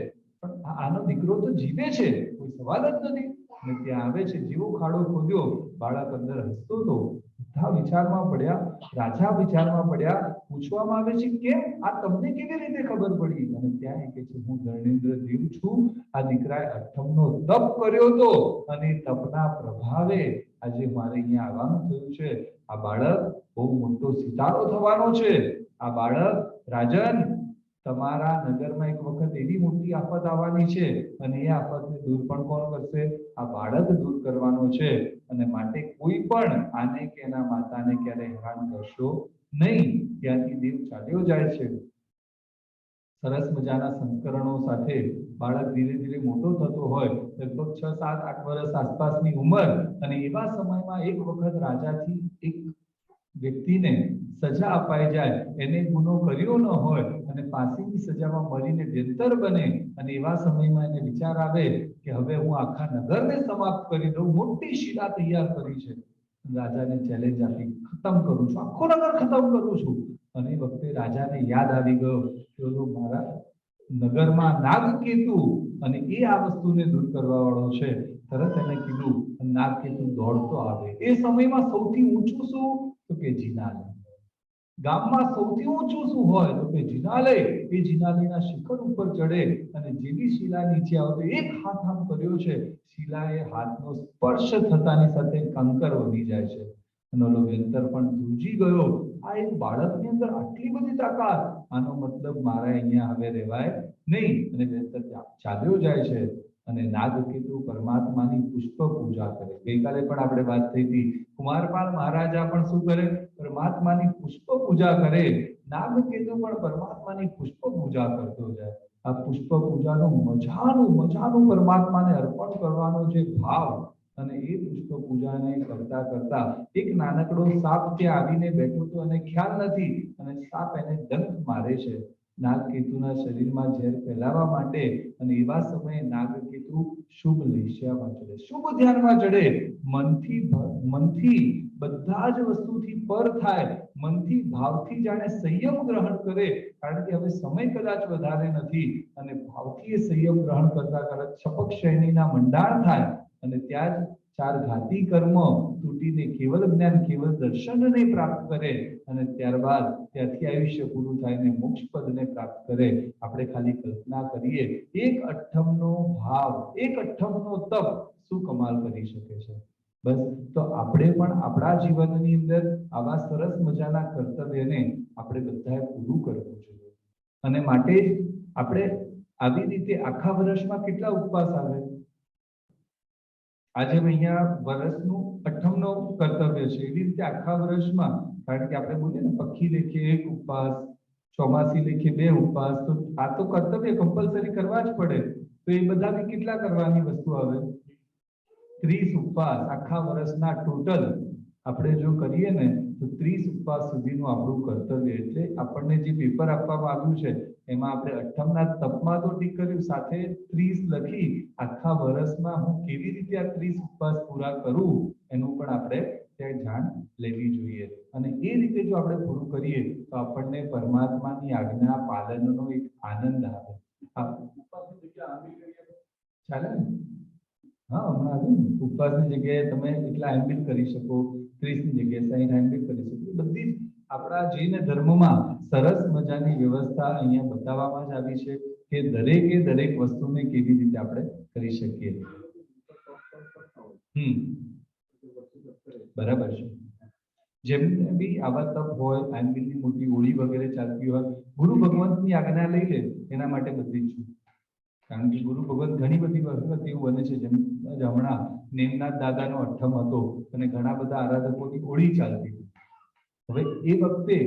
પણ આનો દીકરો તો જીવે છે, કોઈ સવાલ જ નથી. અને ત્યાં આવે છે, જેવો ખાડો ખોદ્યો, બાળક અંદર હસતો હતો. બધા વિચારમાં પડ્યા, રાજા વિચારમાં પડ્યા. પૂછવામાં આવે છે કેમ, આ તમને કેવી રીતે ખબર પડી? અને ત્યાં એ કહે છે હું ધર્મેન્દ્ર દેવ છું. આ દીકરાએ અઠ્ઠમનો તપ કર્યો હતો અને તપના પ્રભાવે આજે મારે અહીંયા આવવાનું થયું છે. આ બાળક બહુ મોટો સિતારો થવાનો છે. આ બાળક, રાજન, તમારા નગરમાં એક વખત એવી મોટી આફત આવવાની છે અને એ આફતને દૂર પણ કોણ કરશે? આ બાળક દૂર કરવાનો છે. અને માટે કોઈ પણ આને કે એના માતાને ક્યારે હેરાન કરશો નહીં. ત્યાંથી દેવ ચાલ્યો જાય છે. સરસ મજાના સંસ્કરણો સાથે બાળક ધીરે ધીરે મોટો થતો હોય, લગભગ 6, 7, 8 વર્ષ આસપાસની ઉંમર. અને એવા સમયમાં એક વખત રાજાથી એક વ્યક્તિને સજા અપાઈ જાય, એને ગુનો કર્યો ન હોય અને ફાંસીની સજામાં મરીને બેતર બને. અને એવા સમયમાં એને વિચાર આવે કે હવે હું આખા નગરને સમાપ્ત કરી દઉં, મોટી શિલા તૈયાર કરી છે, રાજાને ચેલેન્જ આપી ખતમ કરું છું, આખો નગર ખતમ કરું છું. અને એ વખતે રાજાને યાદ આવી ગયો કે ઓલો મારા નગરમાં નાગકેતુ, અને એ આ વસ્તુને દૂર કરવા વાળો છે. તરત એને કીધું, નાગકેતુ દોડતો આવે. એ સમયમાં સૌથી ઊંચું શું? તો કે જિનાલય. ગામમાં સૌથી ઊંચું શું હોય? તો કે જિનાલય. એ જિનાલયના શિખર ઉપર ચડે અને જેવી શિલા નીચે આવતો એક હાથ આમ કર્યો છે, શિલાએ હાથનો સ્પર્શ થતાની સાથે કંકર બની જાય છે. અને ઓલો વેંતર પણ ધ્રુજી ગયો. આ એક બાળકની અંદર આટલી બધી તાકાત, આનો મતલબ મારા અહીંયા હવે રહેવાય નહીં. અને વેંતર ચાલ્યો જાય છે. અને નાગકેતુ પરમાત્માની પુષ્પ પૂજા કરે. ગઈકાલે પણ આપણે વાત થઈ હતી, કુમારપાલ મહારાજા પણ શું કરે? પરમાત્માની પુષ્પ પૂજા કરે. નાગકેતુ પણ પરમાત્માની પુષ્પ પૂજા કરતો જાય. આ પુષ્પ પૂજાનો મજાનું પરમાત્માને અર્પણ કરવાનો જે ભાવ, અને એ પુષ્પ પૂજાને કરતા કરતા એક નાનકડો સાપ ત્યાં આવીને બેઠો તો એને ખ્યાલ નથી, અને સાપ એને ડંખ મારે છે નાગકેતુના શરીરમાં ઝેર ફેલાવવા માટે. અને એવા સમયે નાગકેતુ શુભ લેશિયામાં ચડે, શુભ ધ્યાનમાં ચડે. મનથી બધા જ વસ્તુથી પર થાય, મનથી ભાવથી જાણે સંયમ ગ્રહણ કરે. કારણ કે હવે સમય કદાચ વધારે નથી, અને ભાવથી એ સંયમ ગ્રહણ કરતા કરતા છપક શ્રેણીના મંડાણ થાય. અને ત્યાં જ 4 ઘાતી કર્મ તૂટીને કેવલ જ્ઞાન, કેવલ દર્શનને પ્રાપ્ત કરે. અને ત્યારબાદ ત્યાંથી આયુષ્ય પૂરું થાય ને મોક્ષ પદને પ્રાપ્ત કરે. આપણે ખાલી કલ્પના કરીએ, એક અઠ્ઠમનો ભાવ, એક અઠ્ઠમનો તપ શું કમાલ કરી શકે છે. બસ, તો આપણે પણ આપણા જીવનની અંદર આવા સરસ મજાના કર્તવ્યને આપણે બધાએ પૂરું કરવું જોઈએ. અને માટે આપણે આવી રીતે આખા વર્ષમાં કેટલા ઉપવાસ આવે? આજે અહીંયા વર્ષનું અઠ્ઠમનો કર્તવ્ય છે, એવી રીતે આખા વર્ષમાં, કારણ કે આપણે બોલીએ ને પક્ષી લેખે 1 ઉપવાસ, ચોમાસી લેખે 2 ઉપવાસ, તો આ તો કર્તવ્ય કમ્પલસરી કરવા જ પડે. તો એ બધા કેટલા કરવાની વસ્તુ આવે? 30 ઉપવાસ આખા વર્ષના ટોટલ આપણે જો કરીએ ને તો 30 ઉપવાસ સુધીનું આપણું કર્તવ્ય. એટલે આપણને જે પેપર આપવામાં આવ્યું છે એમાં આપણે અઠ્ઠમના તપમાં તો ઠીક કર્યું, સાથે 30 લખી આખા વર્ષમાં હું કેવી રીતે આ 30 ઉપવાસ પૂરા કરું એનું પણ આપણે ત્યાં જાણ લેવી જોઈએ. અને એ રીતે જો આપણે પૂરું કરીએ તો આપણને પરમાત્માની આજ્ઞા પાલનનો એક આનંદ આવે. ચાલે ને? હા, હમણાં આવ્યું ને, ઉપવાસની જગ્યાએ તમે એટલા એમબીલ કરી શકો, 30ની જગ્યાએ 60 એમબીલ કરી શકો. બધી જ આપણા જૈન ધર્મમાં સરસ મજાની વ્યવસ્થા અહીંયા બતાવવામાં જ આવી છે કે દરેકે દરેક વસ્તુને કેવી રીતે આપણે કરી શકીએ. બરાબર છે. જેમને બી આવા તપ હોય, આંબીલની મોટી હોળી વગેરે ચાલતી હોય, ગુરુ ભગવંતની આજ્ઞા લઈ લે એના માટે બધી જ છે. કારણ કે ગુરુ ભગવંત ઘણી બધી વખત એવું બને છે, જેમ હમણાં નેમનાથ દાદાનો અઠ્ઠમ હતો અને ઘણા બધા આરાધકોની હોળી ચાલતી. હવે એ વખતે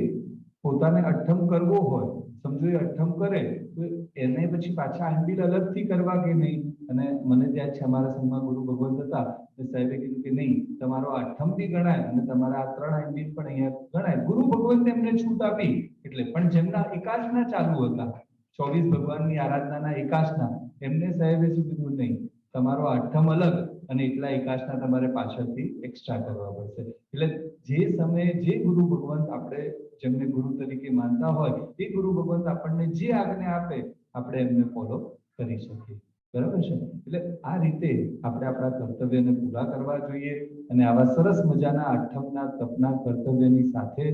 પોતાને અઠ્ઠમ કરવો હોય, સમજો એ અઠ્ઠમ કરે તો એને પછી પાછા આંબીલ અલગથી કરવા કે નહીં. અને મને ત્યાં છે અમારા સંઘમાં ગુરુ ભગવંત હતા, સાહેબે કીધું કે નહીં, તમારો આઠમ બી ગણાય અને તમારા આ 3 આંબીલ પણ અહીંયા ગણાય. ગુરુ ભગવંતે એમને છૂટ આપી. એટલે પણ જેમના એકાદશના ચાલુ હતા, 24 ભગવાનની આરાધનાના એકાદશના, એમને સાહેબે શું કીધું, નહીં, તમારો આઠમ અલગ અને એટલા એકાદશના તમારે પાછળથી એક્સ્ટ્રા કરવા પડશે. એટલે જે સમયે જે ગુરુ ભગવંત આપણે જેમને ગુરુ તરીકે માનતા હોય, એ ગુરુ ભગવંત આપણને જે આજ્ઞા આપે આપણે એમને ફોલો કરી શકીએ. બરાબર છે. એટલે આ રીતે આપણે આપણા કર્તવ્યને પૂરા કરવા જોઈએ. અને આવા સરસ મજાના આઠમના તપના કર્તવ્યની સાથે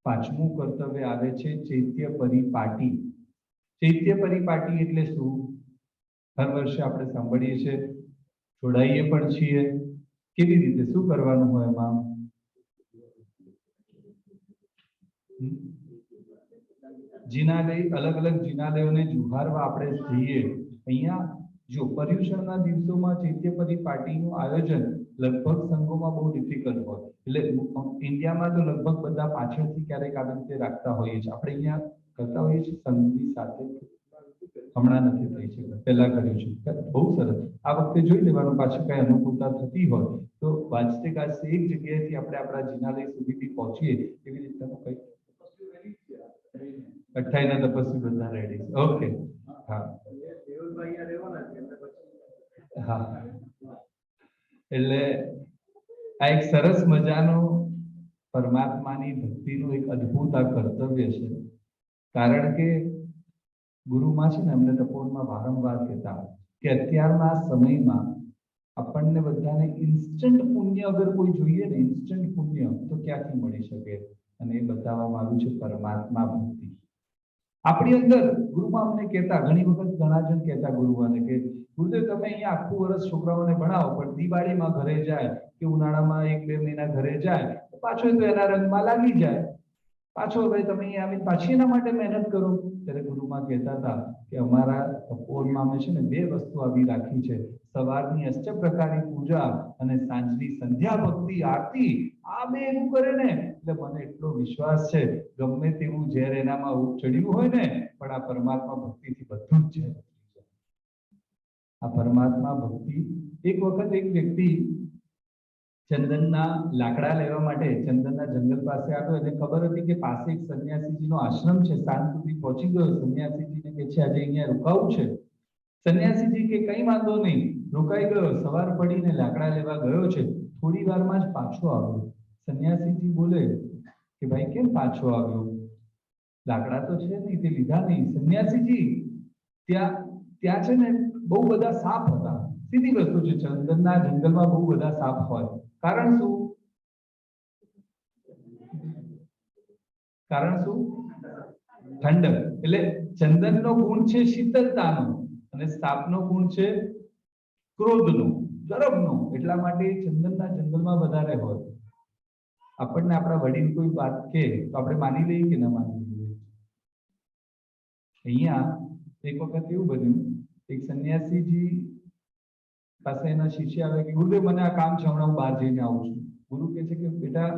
5મું કર્તવ્ય આવે છે ચૈત્ય પરિપાટી. ચૈત્ય પરિપાટી એટલે શું? હર વર્ષે આપણે સાંભળીએ છીએ, જોડાઈએ પણ છીએ. કેવી રીતે, શું કરવાનું હોય એમાં? જિનાલય, અલગ અલગ જિનાલયોને જુહારવા આપણે જઈએ. અહીંયા જો પર્યુષણના દિવસોમાં ચૈત્ય પરિપાટીનું આયોજન લગભગ સંઘોમાં બહુ ડિફિકલ્ટ હોય. એટલે ઇન્ડિયામાં તો લગભગ બધા પાછળથી ક્યારેક આવી રીતે રાખતા હોઈએ છીએ. આપણે અહીંયા કરતા હોઈએ છીએ સંઘની સાથે. હમણાં નથી થઈ છે, પહેલા કર્યું છે. બહુ સરસ. આ વખતે જોઈ લેવાનું, પાછું કઈ અનુકૂળતા થતી હોય તો વાંચતે ગાજતે એક જગ્યાએથી આપણે આપણા જિનાલય સુધી પહોંચીએ. એવી રીતનું કઈ 28 તપસ્વી બધા રેડી. ઓકે, હા હા. એટલે આ એક સરસ મજાનું પરમાત્માની ભક્તિનું એક અદ્ભુત આ કર્તવ્ય છે. કારણ કે ગુરુમાં છે ને અમને તપોવનમાં વારંવાર કહેતા કે અત્યારના સમયમાં આપણને બધાને ઇન્સ્ટન્ટ પુણ્ય અગર કોઈ જોઈએ ને, ઇન્સ્ટન્ટ પુણ્ય તો ક્યાંથી મળી શકે? અને એ બતાવવામાં આવ્યું છે પરમાત્મા ભક્તિ. આપણી અંદર ગુરુમાં અમને કહેતા, ઘણી વખત ઘણા જણ કહેતા ગુરુઓને કે ગુરુદેવ તમે અહીંયા આખું વર્ષ છોકરાઓને ભણાવો, પણ દિવાળીમાં ઘરે જાય કે ઉનાળામાં 1-2 મહિના ઘરે જાય પાછો તો એના રંગમાં લાગી જાય, પાછો ભાઈ તમે અહીંયા આવીને પાછી એના માટે મહેનત કરો. ત્યારે ગુરુમાં કહેતા હતા કે અમારા તપોવનમાં અમે છે ને 2 વસ્તુ આવી રાખી છે, સવારની અષ્ટપ્રકારની પૂજા અને સાંજની સંધ્યા ભક્તિ આરતી. આ 2 એવું કરે ને એટલે મને એટલો વિશ્વાસ છે ગમે તેવું ઝેર એનામાં ચડ્યું હોય ને, પણ આ પરમાત્મા ભક્તિથી બધું જ ઝેર. આ પરમાત્મા ભક્તિ. એક વખત એક વ્યક્તિ ચંદનના લાકડા લેવા માટે ચંદનના જંગલ પાસે આવ્યો અને ખબર હતી કે પાસે એક સંન્યાસીજીનો આશ્રમ છે. સાંજ સુધી પહોંચી ગયો. સંન્યાસીજીને કે છે આજે અહીંયા રોકાવું છે. સંન્યાસીજી કે કઈ વાંધો નહીં, રોકાઈ ગયો. સવાર પડીને લાકડા લેવા ગયો છે, થોડી વારમાં જ પાછો આવ્યો. સંન્યાસીજી બોલે કે ભાઈ કેમ પાછો આવ્યો? લાકડા તો છે નહીં, તે લીધા નહીં. સંન્યાસીજી ત્યાં છે ને બહુ બધા સાપ હતા. સીધી વસ્તુ છે, ચંદનના જંગલમાં બહુ બધા સાપ હોય. કારણ શું? ઠંડક. એટલે ચંદનનો ગુણ છે શીતળતાનો અને સાપનો ગુણ છે ક્રોધનો, ગરમનો. એટલા માટે ચંદનના જંગલમાં વધારે હોય. આપણને આપણા વડીલ કોઈ વાત કહે તો આપણે માની લઈએ કે ન માની લઈએ? અહીંયા એક વખત એવું બન્યું, એક સંન્યાસીજી પાસે એના શિષ્ય આવે કે ગુરુદેવ મને આ કામ છે, હમણાં હું બહાર જઈને આવું છું. ગુરુ કહે છે કે બેટા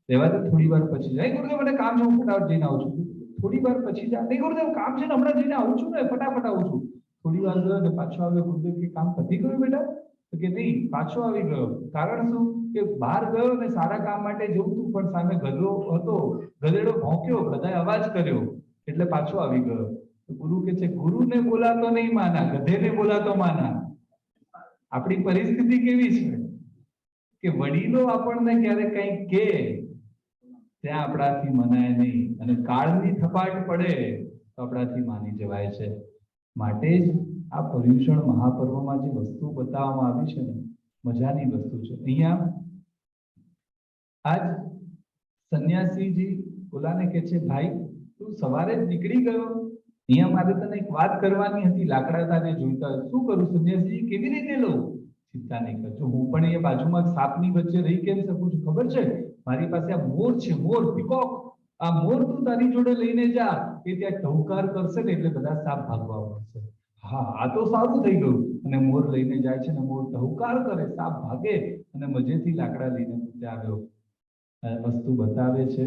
રહેવા દે, થોડી વાર પછી જાય. ગુરુદેવ મને કામ છે, હું ફટાફટ જઈને આવું છું. થોડી વાર પછી જાય. નહીં ગુરુદેવ કામ છે ને, હમણાં જઈને આવું છું ને, ફટાફટ આવું છું. થોડી વાર ગયો ને પાછો આવ્યો. ગુરુદેવ કે કામ પતી ગયું બેટા? તો કે નહીં, પાછો આવી ગયો. કારણ શું? કે બહાર ગયો ને સારા કામ માટે જવું હતું, પણ સામે ગધેડો હતો, ગધેડો ભોંક્યો, બધાએ અવાજ કર્યો એટલે પાછો આવી ગયો. તો ગુરુ કે છે ગુરુને બોલાતો નહીં માના, ગધેડને બોલાતો માના. આપણી પરિસ્થિતિ કેવી છે કે વડીલો આપણને ક્યારેક કંઈક કહે ત્યાં આપણાથી મનાય નહીં, અને કાળની થપાટ પડે તો આપણાથી માની જવાય છે. માટે જ આ પર્યુષણ મહાપર્વમાં જે વસ્તુ બતાવવામાં આવી છે ને, મજાની વસ્તુ છે. અહીંયા આજ સંન્યાસીજી ઓલાને કહે છે ભાઈ તું સવારે જ નીકળી ગયો, અહીંયા મારે તને એક વાત કરવાની હતી, લાકડા તારે જોઈતા હોય. શું કરું સંન્યાસી, કેવી રીતે લઉં? ચિંતા નહીં કરજો, હું પણ અહીંયા બાજુમાં સાપની વચ્ચે રહી કેમ શકું છું ખબર છે? મારી પાસે આ મોર છે, મોર, પીકોક. આ મોર તું તારી જોડે લઈને જા, એ ત્યાં ટહુકાર કરશે ને એટલે બધા સાપ ભાગવા પડશે. હા, આ તો સારું થઈ ગયું. અને મોર લઈને જાય છે ને મોર ટહુકાર કરે, સાપ ભાગે અને મજેથી લાકડા લઈને ત્યાં આવ્યો. વસ્તુ બતાવે છે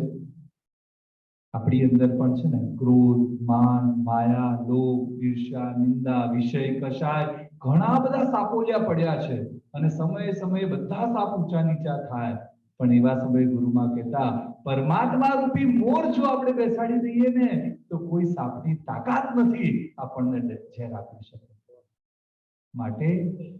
આપણી અંદર પણ છે ને ક્રોધ, માન, માયા, લોભ, ઈર્ષ્યા, નિંદા, વિષય, કષાય, ઘણા બધા સાપોલિયા પડ્યા છે અને સમયે સમયે બધા સાપ ઊંચા નીચા થાય. પણ એવા સમયે ગુરુમાં કહેતા, પરમાત્મા રૂપી મોર જો આપણે બેસાડી દઈએ ને તો કોઈ સાપની તાકાત નથી આપણને ઝેર આપી શકે. માટે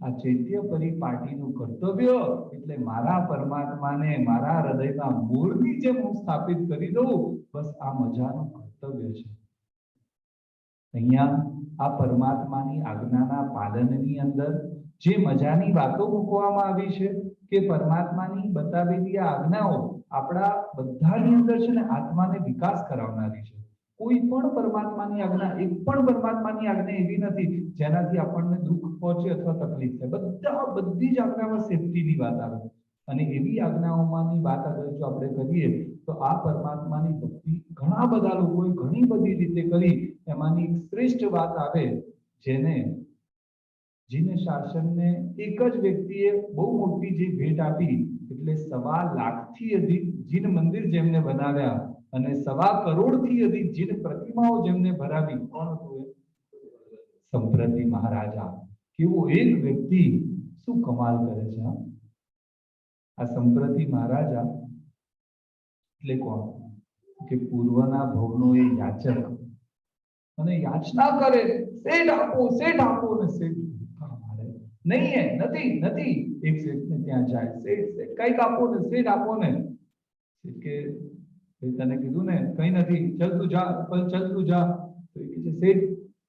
આ ચૈત્ય પરિપાટીનું કર્તવ્ય એટલે મારા પરમાત્માને મારા હૃદયમાં મોરની જેમ હું સ્થાપિત કરી દઉં, બસ આ મજાનું કર્તવ્ય છે. અહીંયા આ પરમાત્માની આજ્ઞાના પાલનની અંદર જે મજાની વાતો મૂકવામાં આવી છે કે પરમાત્માની બતાવેલી આ આજ્ઞાઓ આપણા બધાની અંદર છે ને આત્માને વિકાસ કરાવનારી છે. કોઈ પણ પરમાત્માની આજ્ઞા, એક પણ પરમાત્માની આજ્ઞા એવી નથી જેનાથી આપણને દુઃખ પહોંચે અથવા તકલીફ થાય. બધી જ આજ્ઞામાં સેફટીની વાત આવે અને એવી આજ્ઞાઓમાંની વાત અગર જો આપણે કરીએ તો આ પરમાત્માની ભક્તિ ઘણા બધા લોકોએ ઘણી બધી રીતે કરી. એમાંની એક શ્રેષ્ઠ વાત આવે જેને જીન શાસનને એક જ વ્યક્તિએ બહુ મોટી જે ભેટ આપી, એટલે 1.25 લાખથી અધિક જીન મંદિર જેમને બનાવ્યા અને 1.25 કરોડથી અધિક જીન પ્રતિમાઓ જેમને ભરાવી. કોણ હતું? સંપ્રતિ મહારાજા. કેવો એક વ્યક્તિ શું કમાલ કરે છે. આ સંપ્રતિ મહારાજા એટલે કોણ? કે પૂર્વના ભવનો એ યાચક અને યાચના કરે, શેઠ આપો, શેઠ આપો ને શેઠ નહીં હે, નથી. એક શેઠને ત્યાં જાય, શેઠ કઈક આપો ને, શેઠ આપો ને. કે તને કીધું ને કઈ નથી, ચલ તું જા. તો એ કે છે, શેઠ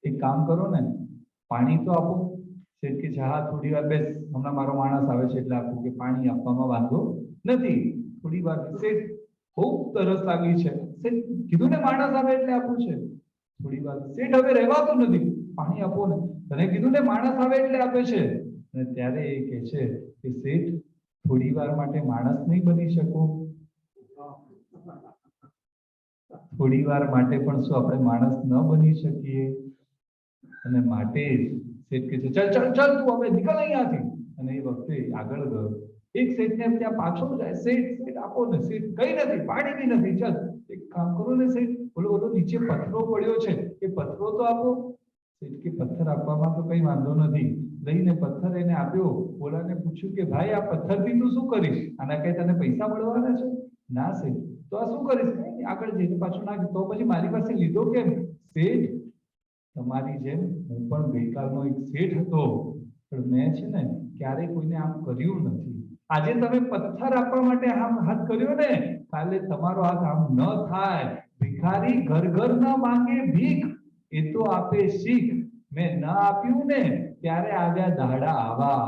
એક કામ કરો ને, પાણી તો આપો. શેઠ કે છે, હા થોડી વાર બેસ, હમણાં મારો માણસ આવે છે એટલે આપું. કે પાણી આપવામાં વાંધો નથી, થોડી વાર. શેઠ બહુ તરસ લાગી છે. શેઠ કીધું ને માણસ આવે એટલે આપું છે, થોડી વાર. શેઠ હવે રહેવાતું નથી, પાણી આપો ને. તને કીધું ને માણસ આવે એટલે આપે છે. અને ત્યારે એ કહે છે કે શેઠ થોડી વાર માટે માણસ નહીં બની શકો? થોડી વાર માટે પણ શું આપણે માણસ ન બની શકીએ? અને માટે શેઠ કહે છે, ચલ તું હવે નીકળ અહીંયાથી. અને એ વખતે આગળ ગયો. એક શેઠને ત્યાં પાછો જાય, શેઠ આપો ને. શેઠ કઈ નથી, પાણી બી નથી. ચલ એક કામ કરો ને શેઠ, બોલો નીચે પથ્થરો પડ્યો છે, એ પથ્થરો તો આપો. શેઠ કે પથ્થર આપવામાં તો કઈ વાંધો નથી. લઈને પથ્થર એને આપ્યો. ઓલાને પૂછ્યું કે ભાઈ આ પથ્થરથી તું શું કરીશ? આના કઈ તને પૈસા મળવાના છે? ના શેઠ. તો આ શું કરીશ? આગળ જઈને પાછું નાખ. તો પછી મારી પાસે લીધો કેમ? શેઠ તમારી જેમ હું પણ ગઈકાલનો એક શેઠ હતો, પણ મેં છે ને ક્યારેય કોઈને આમ કર્યું નથી. આજે તમે પથ્થર આપવા માટે આમ હાથ કર્યો ને, કાલે તમારો હાથ આમ ન થાય. ભિખારી ઘર ન માંગે ભીખ, એ તો આપે શીખ. મેં ન આપ્યું ને ત્યારે આવ્યા દાડા આવા.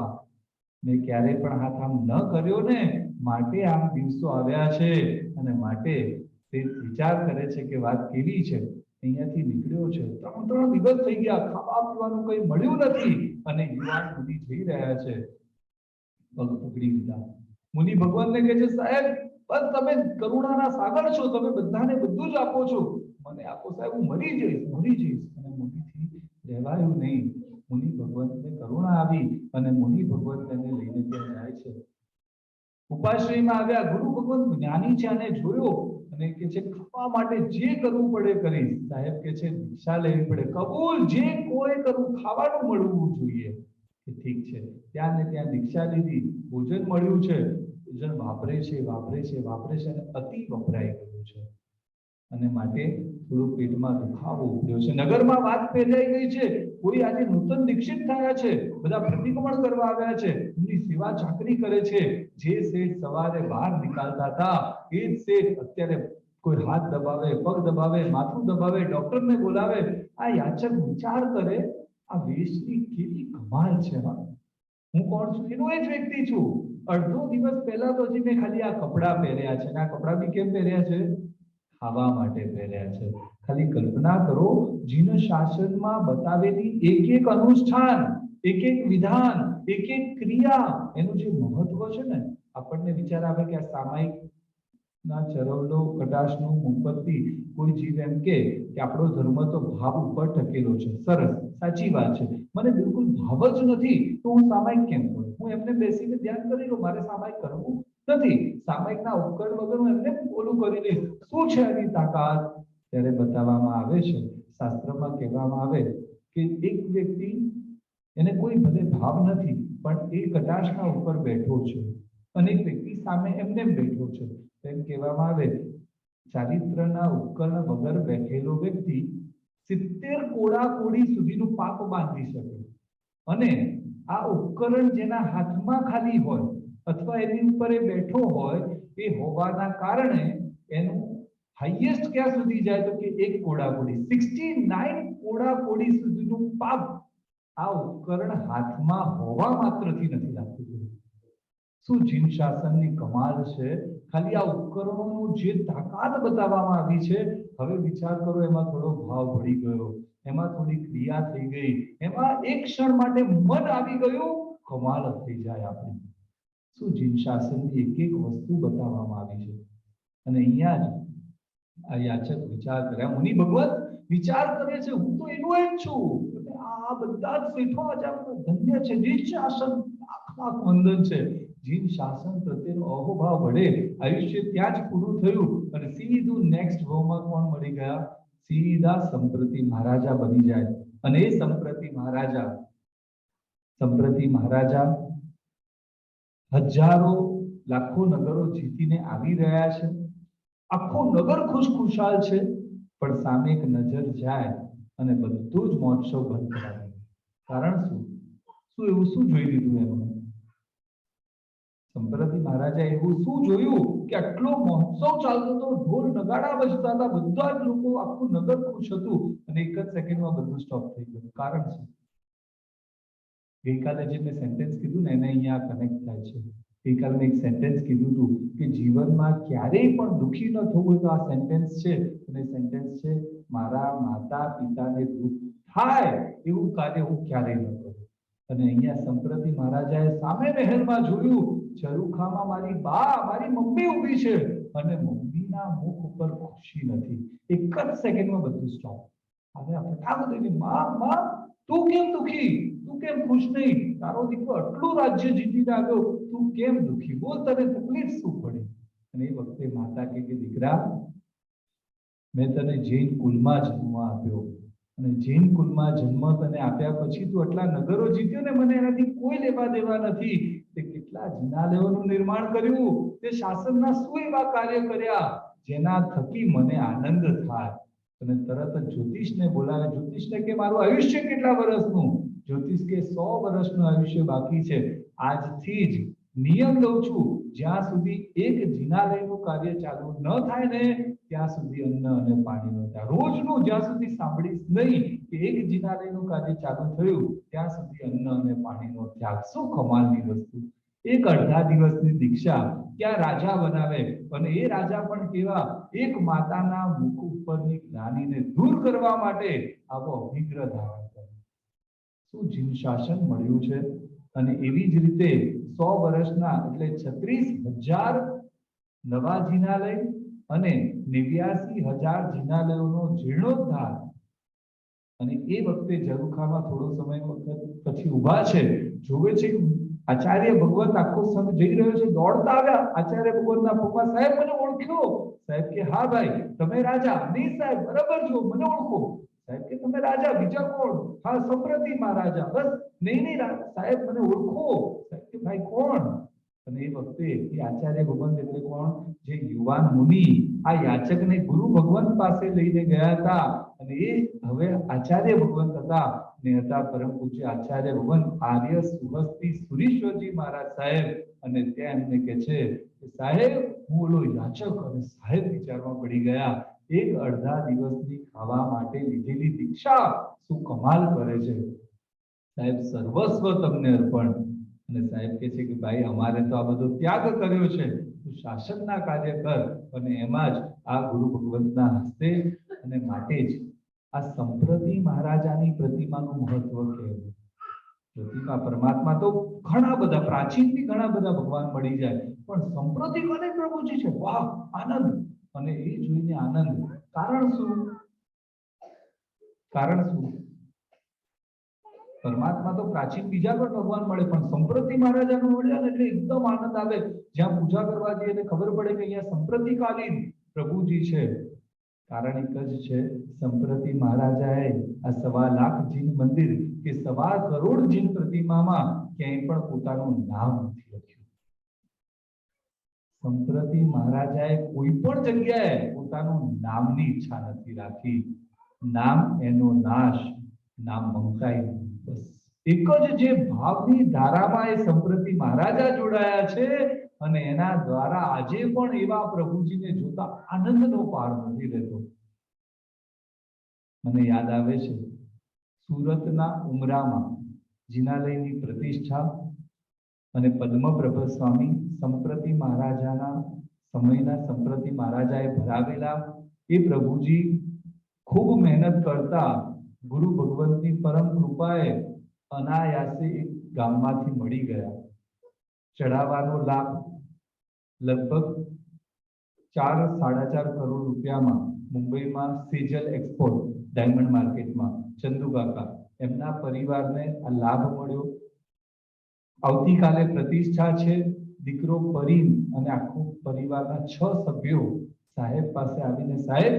મેં ક્યારેય પણ હાથ આમ ન કર્યો ને, માટે આમ દિવસો આવ્યા છે. અને માટે તે વિચાર કરે છે કે વાત કેવી છે. અહીંયાથી નીકળ્યો છે, 3 દિવસ થઈ ગયા, ખાવા પીવાનું કઈ મળ્યું નથી. અને યુવાન મુનિ જઈ રહ્યા છે, પગ પકડી લીધા. મુનિ ભગવાનને કહે છે, સાહેબ બસ તમે કરુણાના સાગર છો, તમે બધાને બધું જ આપો છો, મને આપો સાહેબ, હું મરી જઈશ. અને મુનિથી રહેવાયું નહીં. મુનિ ભગવંતને કરુણા આવી અને મુનિ ભગવંત તેને લઈને ત્યાં જાય છે. ઉપાશ્રયમાં આવ્યા. ગુરુ ભગવંત જ્ઞાની છે, આને જોયો અને કે છે ખાવા માટે જે કરવું પડે કરીશ. સાહેબ કે છે દીક્ષા લેવી પડે, કબૂલ, જે કોઈ કરવું, ખાવાનું મળવું જોઈએ. કે ઠીક છે. ત્યાં ને ત્યાં દીક્ષા લીધી, ભોજન મળ્યું છે. ભોજન વાપરે છે અને અતિ વપરાઈ ગયું છે. અને માટે થોડું પેટમાં દુખાવો ઉઠ્યો છે. નગરમાં વાત ફેલાઈ ગઈ છે, કોઈ આજે નૂતન દીક્ષિત થયા છે, બધા પ્રતિક્રમણ કરવા આવ્યા છે, એમની સેવા ચાકરી કરે છે. જે શેઠ સવારે બહાર નીકળતા હતા એ જ શેઠ અત્યારે કોઈ હાથ દબાવે, પગ દબાવે, માથું દબાવે, ડોક્ટરને બોલાવે. આ યાચક વિચાર કરે, આ વેશની કેવી કમાલ છે. હું કોણ છું? એનો એ જ વ્યક્તિ છું. અડધો દિવસ પહેલા તો હજી મેં ખાલી આ કપડાં પહેર્યા છે, અને આ કપડાં બી કેમ પહેર્યા છે? ખાવા માટે પહેર્યા છે. ખાલી કલ્પના કરો, જીન શાસનમાં બતાવેલી એક અનુષ્ઠાન, એક વિધાન, એક ક્રિયા, એનું જે મહત્વ છે ને, આપણને વિચાર આવે કે આ સામાયિક ના ચરવલો કટાશનું ઉત્પત્તિ કોઈ જીવ એમ કે આપણો ધર્મ તો ભાવ ઉપર ટકેલો છે. સરસ, સાચી વાત છે. મને બિલકુલ ભાવ જ નથી તો હું સામાયિક કેમ કરું? હું એમને બેસીને ધ્યાન કરી લઉં, મારે સામાયિક કરવું નથી. સામાયિકના ઉપકરણ વગર હું એમને ઓલું કરી લઈશ. શું છે એની તાકાત? ત્યારે બતાવવામાં આવે છે, શાસ્ત્રમાં કહેવામાં આવે કે એક વ્યક્તિ, એને કોઈ ભલે ભાવ નથી પણ એ કટાશના ઉપર બેઠો છે અને એક વ્યક્તિ સામે એમને બેઠો છે. એમ કહેવામાં આવે, ચારિત્રના ઉપકરણ વગર બેઠેલો વ્યક્તિ 70 કોડા કોડી સુધીનું પાપ બાંધી શકે, અને આ ઉપકરણ જેના હાથમાં ખાલી હોય અથવા એની ઉપર એ બેઠો હોય એ હોવાના કારણે એનું હાઈએસ્ટ ક્યાં સુધી જાય તો કે 1 કોડા કોડી, 69 કોડા કોડી સુધીનું પાપ આ ઉપકરણ હાથમાં હોવા માત્રથી નથી લાગતું. શું જીન શાસનની કમાલ છે! ખાલી આ ઉપકરણોનું જે તાકાત બતાવવામાં આવી છે, હવે વિચાર કરો, એમાં થોડો ભાવ ભળી ગયો, એમાં થોડી ક્રિયા થઈ ગઈ, એમાં એક ક્ષણ માટે મન આવી ગયું, કમાલ થઈ જાય આપણી. શું જીન શાસનની એક વસ્તુ બતાવવામાં આવી છે. અને અહીંયા જ આ યાચક વિચાર કર્યા, મુનિ ભગવત વિચાર કરે છે, હું તો એનો જ છું. આ બધા જ શેઠો આજે ધન્ય છે. જીન શાસન લાખ વંદન છે. જીન શાસન પ્રત્યેનો અહોભાવ વડે આયુષ્ય ત્યાં જ પૂરું થયું અને સીધું નેક્સ્ટ ભાવમાં કોણ મળી ગયા? સીધા સંપ્રતિ મહારાજા બની જાય. અને એ સંપ્રતિ મહારાજા હજારો લાખો નગરો જીતીને આવી રહ્યા છે. આખું નગર ખુશખુશાલ છે, પણ સામે એક નજર જાય અને બધું જ મહોત્સવ બંધ કરાવે. કારણ શું? એવું શું જોઈ લીધું એમણે? સંપ્રતિ મહારાજા એવું શું જોયું કે આટલો મહોત્સવ ચાલતો હતો, ઢોલ નગાડા બજતા હતા, બધા જ લોકો, આખું નગર ખુશ હતું, અને એક જ સેકન્ડમાં બધું સ્ટોપ થઈ ગયું. કારણ શું? ગઈકાલે જે મેં સેન્ટેન્સ કીધું ને, એને અહીંયા કનેક્ટ થાય છે. ગઈકાલે મેં એક સેન્ટેન્સ કીધું હતું કે જીવનમાં ક્યારેય પણ દુઃખી ન થવું હોય તો આ સેન્ટેન્સ છે, અને સેન્ટેન્સ છે, મારા માતા પિતાને દુઃખ થાય એવું કાર્ય હું ક્યારેય ન કરું. અને અહીંયા સંપ્રતિ મહારાજાએ સામે મહેલમાં જોયું, ઝરૂખામાં મારી બા, મારી મમ્મી ઊભી છે, અને મમ્મીના મુખ ઉપર ખુશી નથી. એક જ સેકન્ડમાં બધું સ્ટોપ. હવે ફટાફટ એની માં, તું કેમ દુઃખી? તું કેમ ખુશ નહીં? તારો દીકરો આટલું રાજ્ય જીતીને આવ્યો, તું કેમ દુઃખી? બોલ, તને તકલીફ શું પડી? અને એ વખતે માતા કે દીકરા, મેં તને જૈન કુલમાં જન્મ આપ્યો, અને જૈન કુલમાં જન્મ તને આપ્યા પછી તું આટલા નગરો જીત્યો ને, મને એનાથી કોઈ લેવા દેવા નથી. તે કેટલા જિનાલયોનું નિર્માણ કર્યું, તે શાસનના શું એવા કાર્ય કર્યા જેના થકી મને આનંદ થાય. અને તરત જ જ્યોતિષને બોલાવે. જ્યોતિષને કે મારું આયુષ્ય કેટલા વર્ષનું? જ્યોતિષ કે 100 વર્ષનું આયુષ્ય બાકી છે. આજથી જ નિયમ લઉં છું, જ્યાં સુધી એક જિનાલયનું કાર્ય ચાલુ ન થાય ને, ત્યાં સુધી અન્ન અને પાણી ન થાય. રોજનું જ્યાં સુધી સાંભળીશ નહીં કે એક જિનાલયનું કાર્ય ચાલુ થયું, ત્યાં સુધી અન્ન અને પાણીનો ત્યાગ. શું કમાલની વસ્તુ! એક અડધા દિવસની દીક્ષા ક્યાં રાજા બનાવે, અને એ રાજા પણ કેવા, એક માતાના મુખ ઉપરની ગ્લાનિને દૂર કરવા માટે આવો અભિગ્રહ ધારણ કરે. શું જીન શાસન મળ્યું છે! અને એવી જ રીતે 100 વર્ષના એટલે 36,000 નવા જિનાલય અને 89,000 જિનાલયોનો જીર્ણોદ્ધાર. અને એ વખતે ઝરૂખામાં થોડો સમય પછી ઉભા છે, જોવે છે આચાર્ય ભગવત આખો સંઘ જઈ રહ્યો છે. દોડતા આવ્યા આચાર્ય ભગવતના પપ્પા, સાહેબ મને ઓળખ્યો? સાહેબ કે હા ભાઈ, તમે રાજા? નહીં સાહેબ, બરાબર છો, મને ઓળખો. સાહેબ કે તમે રાજા, બીજા કોણ? હા, સંપ્રતિ મહારાજા. બસ? નહીં સાહેબ, મને ઓળખો. સાહેબ કે ભાઈ કોણ? અને એ વખતે એ આચાર્ય ભગવંત એટલે કોણ? જે યુવાન મુનિ આ યાચકને ગુરુ ભગવંત પાસે લઈને ગયા હતા, અને એ હવે આચાર્ય ભગવંત હતા, ને હતા પરમ પૂજ્ય આચાર્ય ભગવંત આર્ય સુહસ્તી સુરીશ્વરજી મહારાજ સાહેબ. અને ત્યાં એમને કે છે કે સાહેબ, હું ઓલો યાચક. અને સાહેબ વિચારમાં પડી ગયા, એક અડધા દિવસની ખાવા માટે લીધેલી દીક્ષા શું કમાલ કરે છે! સાહેબ, સર્વસ્વ તમને અર્પણ. અને સાહેબ કે છે કે ભાઈ, અમારે તો આ બધો ત્યાગ કર્યો છે, તું શાસનના કાર્ય કર. અને એમાં જ આ ગુરુ ભગવંતના હસ્તે અને માટે જ આ સંપ્રતિ મહારાજાની પ્રતિમાનું મહત્વ કહેવું. પ્રતિમા પરમાત્મા તો ઘણા બધા પ્રાચીનથી ઘણા બધા ભગવાન મળી જાય, પણ સંપ્રતિ કોને પ્રભુજી છે? વાહ, આનંદ. અને એ જોઈને આનંદ. કારણ શું? કારણ શું? પરમાત્મા તો પ્રાચીન બીજા પણ ભગવાન મળે, પણ સંપ્રતિ મહારાજાનું મળ્યા ને એટલે એકદમ આનંદ આવે. જ્યાં પૂજા કરવા જઈએ એટલે ખબર પડે કે અહીંયા સંપ્રતિકાલીન પ્રભુજી છે. કારણ એક જ છે, સંપ્રતિ મહારાજાએ આ 1.25 લાખ જીન મંદિર કે 1.25 કરોડ જીન પ્રતિમામાં ક્યાંય પણ પોતાનું નામ નથી લખ્યું. સંપ્રતિ મહારાજાએ કોઈ પણ જગ્યાએ પોતાનું નામની ઈચ્છા નથી રાખી. નામ એનો નાશ, નામ મંકાય નહીં. બસ એક જ જે ભાવની ધારામાં એ સંપ્રતિ મહારાજા જોડાયા છે, અને એના દ્વારા આજે પણ એવા પ્રભુજીને જોતા આનંદનો પાર નથી રહેતો. મને યાદ આવે છે, સુરતના ઉમરામાં જિનાલયની પ્રતિષ્ઠા અને પદ્મપ્રભ સ્વામી સંપ્રતિ મહારાજાના સમયના સંપ્રતિ મહારાજાએ ભરાવેલા એ પ્રભુજી ખૂબ મહેનત કરતા ગુરુ ભગવંતની પરમ કૃપાએ અનાયાસે એક ગામમાંથી મળી ગયા. ચઢાવવાનો લાભ લગભગ 4-4.5 કરોડ રૂપિયામાં મુંબઈમાં સેજલ એક્સપોર્ટ ડાયમંડ માર્કેટમાં ચંદુ કાકા એમના પરિવારને આ લાભ મળ્યો. આવતીકાલે પ્રતિષ્ઠા છે. દીકરો પરીન અને આખું પરિવારના 6 સભ્યો સાહેબ પાસે આવીને, સાહેબ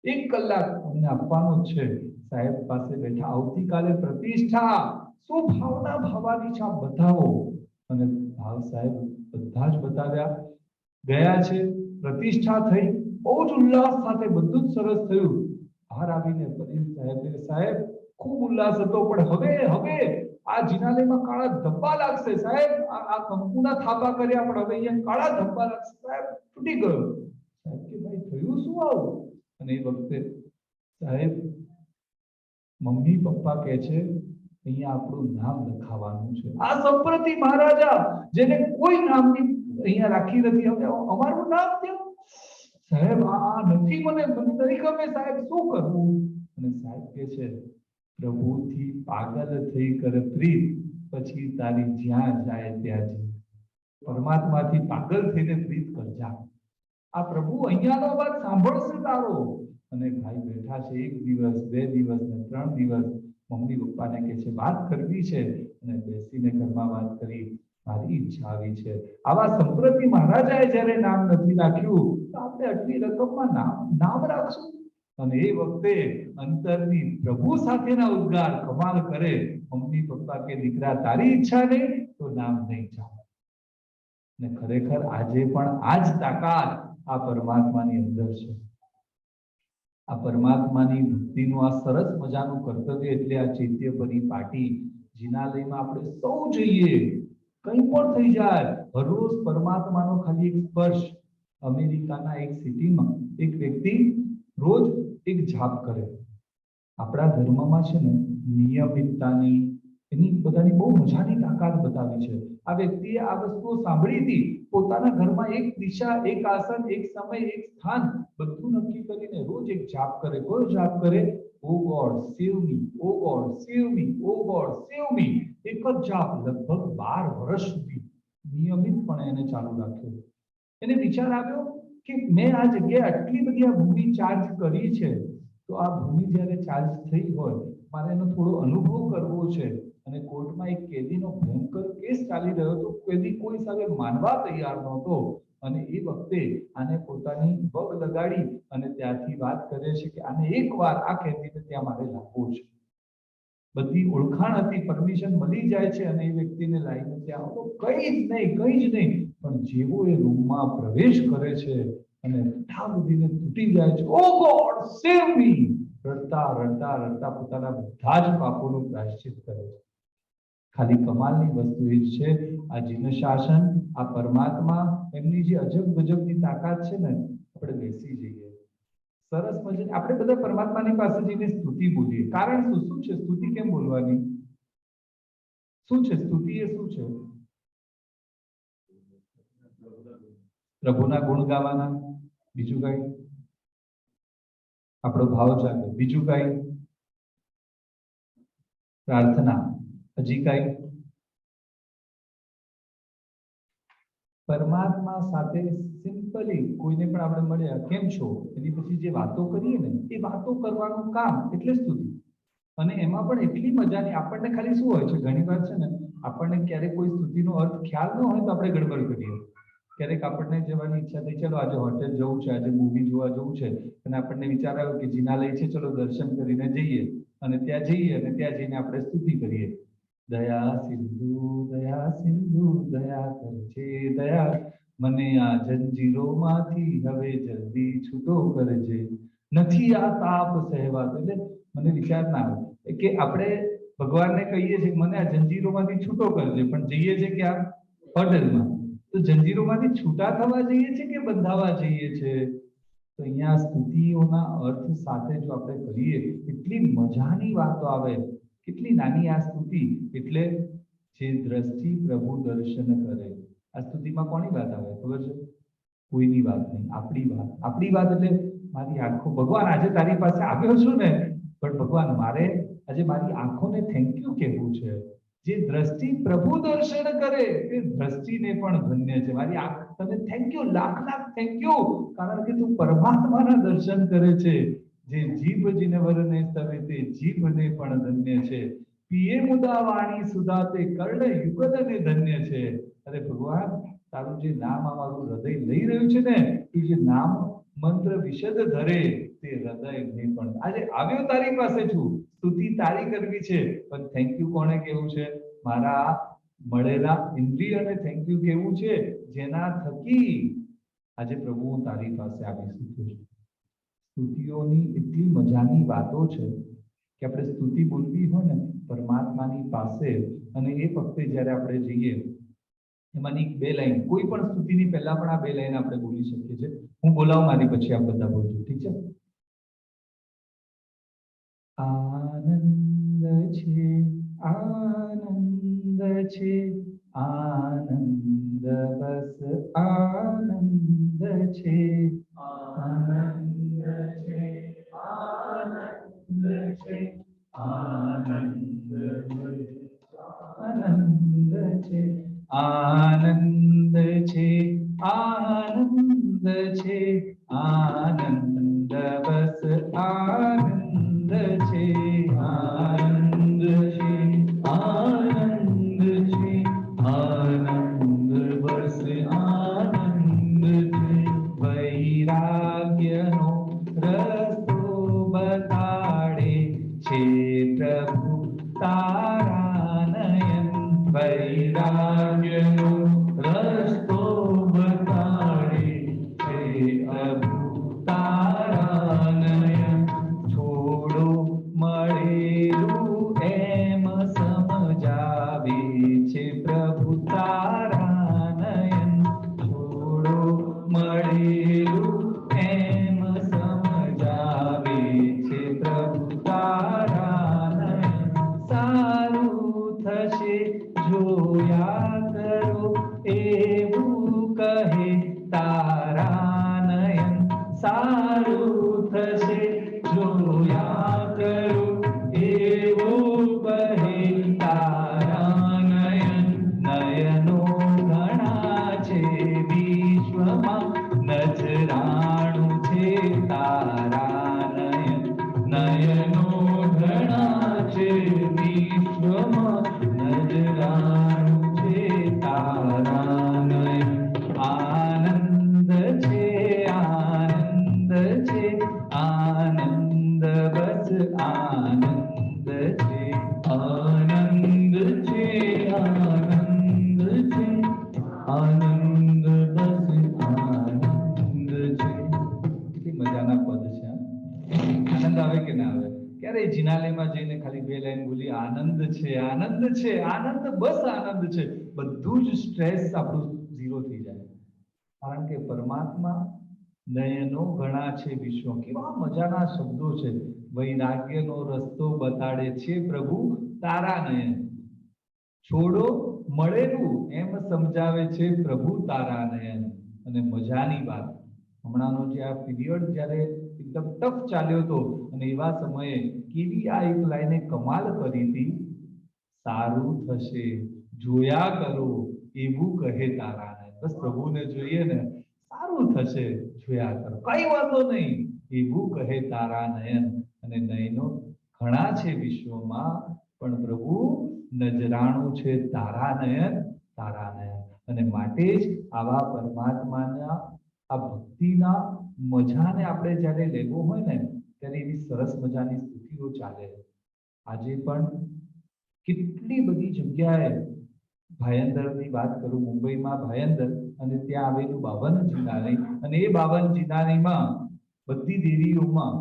1 કલાક અમને આપવાનો છે. સાહેબ પાસે બેઠા, આવતીકાલે પ્રતિષ્ઠા, શું ભાવના ભાવવાની છે બતાવો. અને ભાવ સાહેબ બધા જ બતાવ્યા. ગયા છે, પ્રતિષ્ઠા થઈ, બહુ જ ઉલ્લાસ સાથે બધું જ સરસ થયું. બહાર આવીને પરીન સાહેબે, સાહેબ ખૂબ ઉલ્લાસ હતો, પણ હવે આ જિનાલયમાં કાળા ધબ્બા લાગશે સાહેબ. આ કંકુના થાપા કર્યા, પણ હવે અહીંયા કાળા ધબ્બા લાગશે સાહેબ. તૂટી ગયો. સાહેબ કે ભાઈ થયું શું આવું? અને એ વખતે સાહેબ મમ્મી પપ્પા કહે છે અહીંયા આપણું નામ લખાવવાનું છે. આ સંપ્રતિ મહારાજા જેને કોઈ નામની અહીંયા રાખી નથી, હવે અમારું નામ દો સાહેબ. આ નથી, મને નહીં ગમે સાહેબ, શું કરવું? અને સાહેબ કે છે, પ્રભુથી પાગલ થઈ કર પ્રીત, પછી તારી જ્યાં જાય ત્યાં જી. પરમાત્માથી પાગલ થઈને પ્રીત કરજા. આ પ્રભુ અહીંયાનો વાત સાંભળશે તારો. અને ભાઈ બેઠા છે, 1 દિવસ 2 દિવસ ને 3 દિવસ. મમ્મી પપ્પાને કહે છે વાત કરવી છે, અને બેસીને ઘરમાં વાત કરી. મારી ઈચ્છા આવી છે, આવા સંપ્રતિ મહારાજાએ જ્યારે નામ નથી રાખ્યું તો આપણે આટલી રકમમાં નામ રાખશું. અને એ વખતે અંતરની પ્રભુ સાથેના ઉદ્ગાર કમાલ કરે. મમ્મી પપ્પા કે દીકરા તારી ઈચ્છા નહીં તો નામ નહીં ચાલે. ને ખરેખર આજે પણ આ જ તાકાત આ પરમાત્માની અંદર છે. આ પરમાત્માની ભક્તિનું આ સરસ મજાનું કર્તવ્ય એટલે આ ચૈત્ય પરિપાટી જિનાલયમાં આપણે સૌ જઈએ. કંઈ પણ થઈ જાય, હરરોજ પરમાત્માનો ખાલી એક સ્પર્શ. અમેરિકાના એક સિટીમાં એક વ્યક્તિ રોજ એક જાપ કરે. આપણા ધર્મમાં છે ને નિયમિતતાની એની બધાની બહુ મજાની તાકાત બતાવી છે. આ વ્યક્તિએ આ વસ્તુઓ સાંભળી હતી. પોતાના ઘરમાં એક દિશા, એક આસન, એક સમય, એક સ્થાન બધું નક્કી કરીને રોજ એક જાપ કરે. કોઈ જાપ કરે, ઓ ગોડ સેવ મી, ઓ ગોડ સેવ મી, ઓ ગોડ સેવ મી. એક જ જાપ લગભગ 12 વર્ષ સુધી નિયમિતપણે એને ચાલુ રાખ્યો. એને વિચાર આવ્યો કે મેં આ જગ્યાએ આટલી બધી આ ભૂમિ ચાર્જ કરી છે, તો આ ભૂમિ જ્યારે ચાર્જ થઈ હોય મારે એનો થોડો અનુભવ કરવો છે. અને કોર્ટમાં એક કેદીનો ભયંકર કેસ ચાલી રહ્યો હતો. કેદી કોઈ સામે માનવા તૈયાર નહોતો. અને એ વખતે આને પોતાની પગ લગાડી અને ત્યાંથી વાત કરે છે કે આને એકવાર આ કેદીને ત્યાં મારે લાવવો છે. બધી ઓળખાણ હતી, પરમિશન મળી જાય છે અને એ વ્યક્તિને લાવીને ત્યાં આવો. કંઈ જ નહીં. પણ જેવો એ રૂમમાં પ્રવેશ કરે છે અને ઠાબુદીને તૂટી જાય છે, ઓ ગોડ સેવ મી, રડતા પોતાના બધા જ પાપોનું પ્રાયશ્ચિત કરે છે. ખાલી કમાલની વસ્તુ એ જ છે, આ જીન શાસન, આ પરમાત્મા, એમની જે અજબ ગજબની તાકાત છે ને, આપણે બેસી જઈએ સરસ મજાની. આપણે બધા પરમાત્માની પાસે જઈને સ્તુતિ બોલીએ. કારણ શું છે સ્તુતિ કેમ બોલવાની? શું છે સ્તુતિ? એ શું છે? પ્રભુના ગુણ ગાવાના, બીજું કઈ? આપણો ભાવ જાગે, બીજું કઈ? પ્રાર્થના, હજી કઈ? પરમાત્મા સાથે સિમ્પલી કોઈને પણ આપણે મળ્યા, કેમ છો, એની પછી જે વાતો કરીએ ને, એ વાતો કરવાનું કામ એટલે સ્તુતિ. અને એમાં પણ એટલી મજાની, આપણને ખાલી શું હોય છે, ઘણી વાર છે ને, આપણને ક્યારેક કોઈ સ્તુતિનો અર્થ ખ્યાલ ન હોય તો આપણે ગડબડ કરીએ. ક્યારેક આપણને જવાની ઈચ્છા થઈ, ચલો આજે હોટેલ જવું છે, આજે મૂવી જોવા જવું છે, અને આપણને વિચાર આવ્યો કે જીનાલય છે, ચલો દર્શન કરીને જઈએ. અને ત્યાં જઈએ અને ત્યાં જઈને આપણે સ્તુતિ કરીએ, દયા સિંધુ દયા કરજે દયા, મને આ જંજીરોમાંથી હવે જલ્દી છૂટો કરજે, નથી આ તાપ સહેવાતો. એટલે મને વિચાર ના આવે કે આપણે ભગવાનને કહીએ છીએ મને આ જંજીરોમાંથી છૂટો કરજે, પણ જઈએ છીએ ક્યાં? હોટેલમાં. તો જંજીરોમાંથી છૂટા થવા જઈએ છીએ કે બંધાવા જઈએ છીએ? તો અહીંયા સ્તુતિઓના અર્થ સાથે જો આપણે કરીએ, એટલી મજાની વાતો આવે. કેટલી નાની આ સ્તુતિ, એટલે જે દ્રષ્ટિ પ્રભુ દર્શન કરે. આ સ્તુતિમાં કોની વાત આવે ખબર છે? કોઈની વાત નહીં, આપણી વાત. આપણી વાત એટલે મારી આંખો, ભગવાન આજે તારી પાસે આવ્યો છું ને, પણ ભગવાન મારે આજે મારી આંખોને થેન્ક યુ કહેવું છે. જે દ્રષ્ટિ પ્રભુ દર્શન કરે તે દ્રષ્ટિને પણ ધન્ય છે. મારી આંખ તને thank you, lakh lakh thank you, કારણ કે તું પરમાત્માના દર્શન કરે છે. જે જીભ જીનવરને સ્તવે તે જીભને પણ ધન્ય છે. પીએ મુદા વાણી સુધા તે કર્ણ યુગતને ધન્ય છે. અરે ભગવાન, તારું જે નામ અમારું હૃદય લઈ રહ્યું છે ને, એ જે નામ મંત્ર વિશદ ધરે તે હૃદયને પણ. આજે આવ્યો તારી પાસે છું, સ્તુતિ તારી કરવી છે, પણ થેન્ક યુ કોને કેવું છે? મારા મળેલા ઇન્દ્રિયને થેન્ક યુ કેવું છે, જેના થકી આજે પ્રભુ હું તારી પાસે આવી શકું છું. સ્તુતિઓની એટલી મજાની વાતો છે કે આપણે સ્તુતિ બોલવી હોય ને પરમાત્માની પાસે, અને એ વખતે જ્યારે આપણે જઈએ, એમાંની બે લાઈન, કોઈ પણ સ્તુતિની પહેલા પણ આ બે લાઈન આપણે બોલી શકીએ છીએ. હું બોલાવું, મારી પછી આપ બધા બોલજો, ઠીક છે? આનંદ છે, આનંદ છે, આનંદ બસ આનંદ છે, આનંદ છે, આનંદ છે, આનંદ છે, આનંદ છે, આનંદ છે, આનંદ બસ આનંદ છે, આનંદ છે, આનંદ છે, આનંદ બસ આનંદ છે. વૈરાગ્યનો રસ્તો બતાડે છે પ્રભુ તારા નયન. વૈરાગ્યનો રસ્તો બતાડે છે પ્રભુ તારા નયન. થોડો મળેલું એમ સમજાવે છે પ્રભુ તારા નયન. થોડો મળેલું એમ સમજાવે છે પ્રભુ તારા નયન. સારું થશે જોયા કરો એવું કહે તારા નયન. સારું થશે જોયા કરો એવું કહે તારા નયન. નયનો ઘણા છે વિશ્વમાં, નજરાણું છે તારા નયન. નયનો ઘણા છે વિશ્વમાં, નજરાણું છે તારા નયન. આનંદ છે, આનંદ છે, આનંદ બસ આનંદ છે, આનંદ છે, આનંદ છે, આનંદ બસ આનંદ છે. કેટલી મજાના પદ છે. આનંદ આવે કે ના આવે? ક્યારે જિનાલયમાં જઈને ખાલી બે લાઈન બોલી, આનંદ છે, આનંદ છે, આનંદ બસ આનંદ છે, બધું જ સ્ટ્રેસ આપણું ઝીરો થઈ જાય. કારણ કે પરમાત્મા નયનો ઘણા છે વિશ્વ. કેવા મજાના શબ્દો છે. વૈરાગ્યનો રસ્તો બતાડે છે પ્રભુ તારા નયન. છોડો મળેલું એમ સમજાવે છે પ્રભુ તારા નયન. અને મજાની વાત, હમણાંનો જે આ પીરિયડ જ્યારે એકદમ ટફ ચાલ્યો હતો અને એવા સમયે કેવી આ એક લાઈને કમાલ કરી હતી, સારું થશે જોયા કરો એવું કહે તારાને. બસ પ્રભુને જોઈએ ને, સારું થશે જોયા કરો, કઈ વાંધો નહીં એવું કહે તારા નયન. અને નયનો ઘણા છે વિશ્વમાં, પણ પ્રભુ નજરાણું છે તારા નયન, તારા નયન. અને માટે જ આવા પરમાત્માના આ ભક્તિના મજાને આપણે જ્યારે લેવો હોય ને, ત્યારે એવી સરસ મજાની સ્તુતિઓ ચાલે. આજે પણ કેટલી બધી જગ્યાએ, ભાયંદરની વાત કરું, મુંબઈમાં ભાયંદર અને ત્યાં આવેલું 52 જિનાલય, અને એ 52 જિનાલયમાં બધી દેવીઓમાં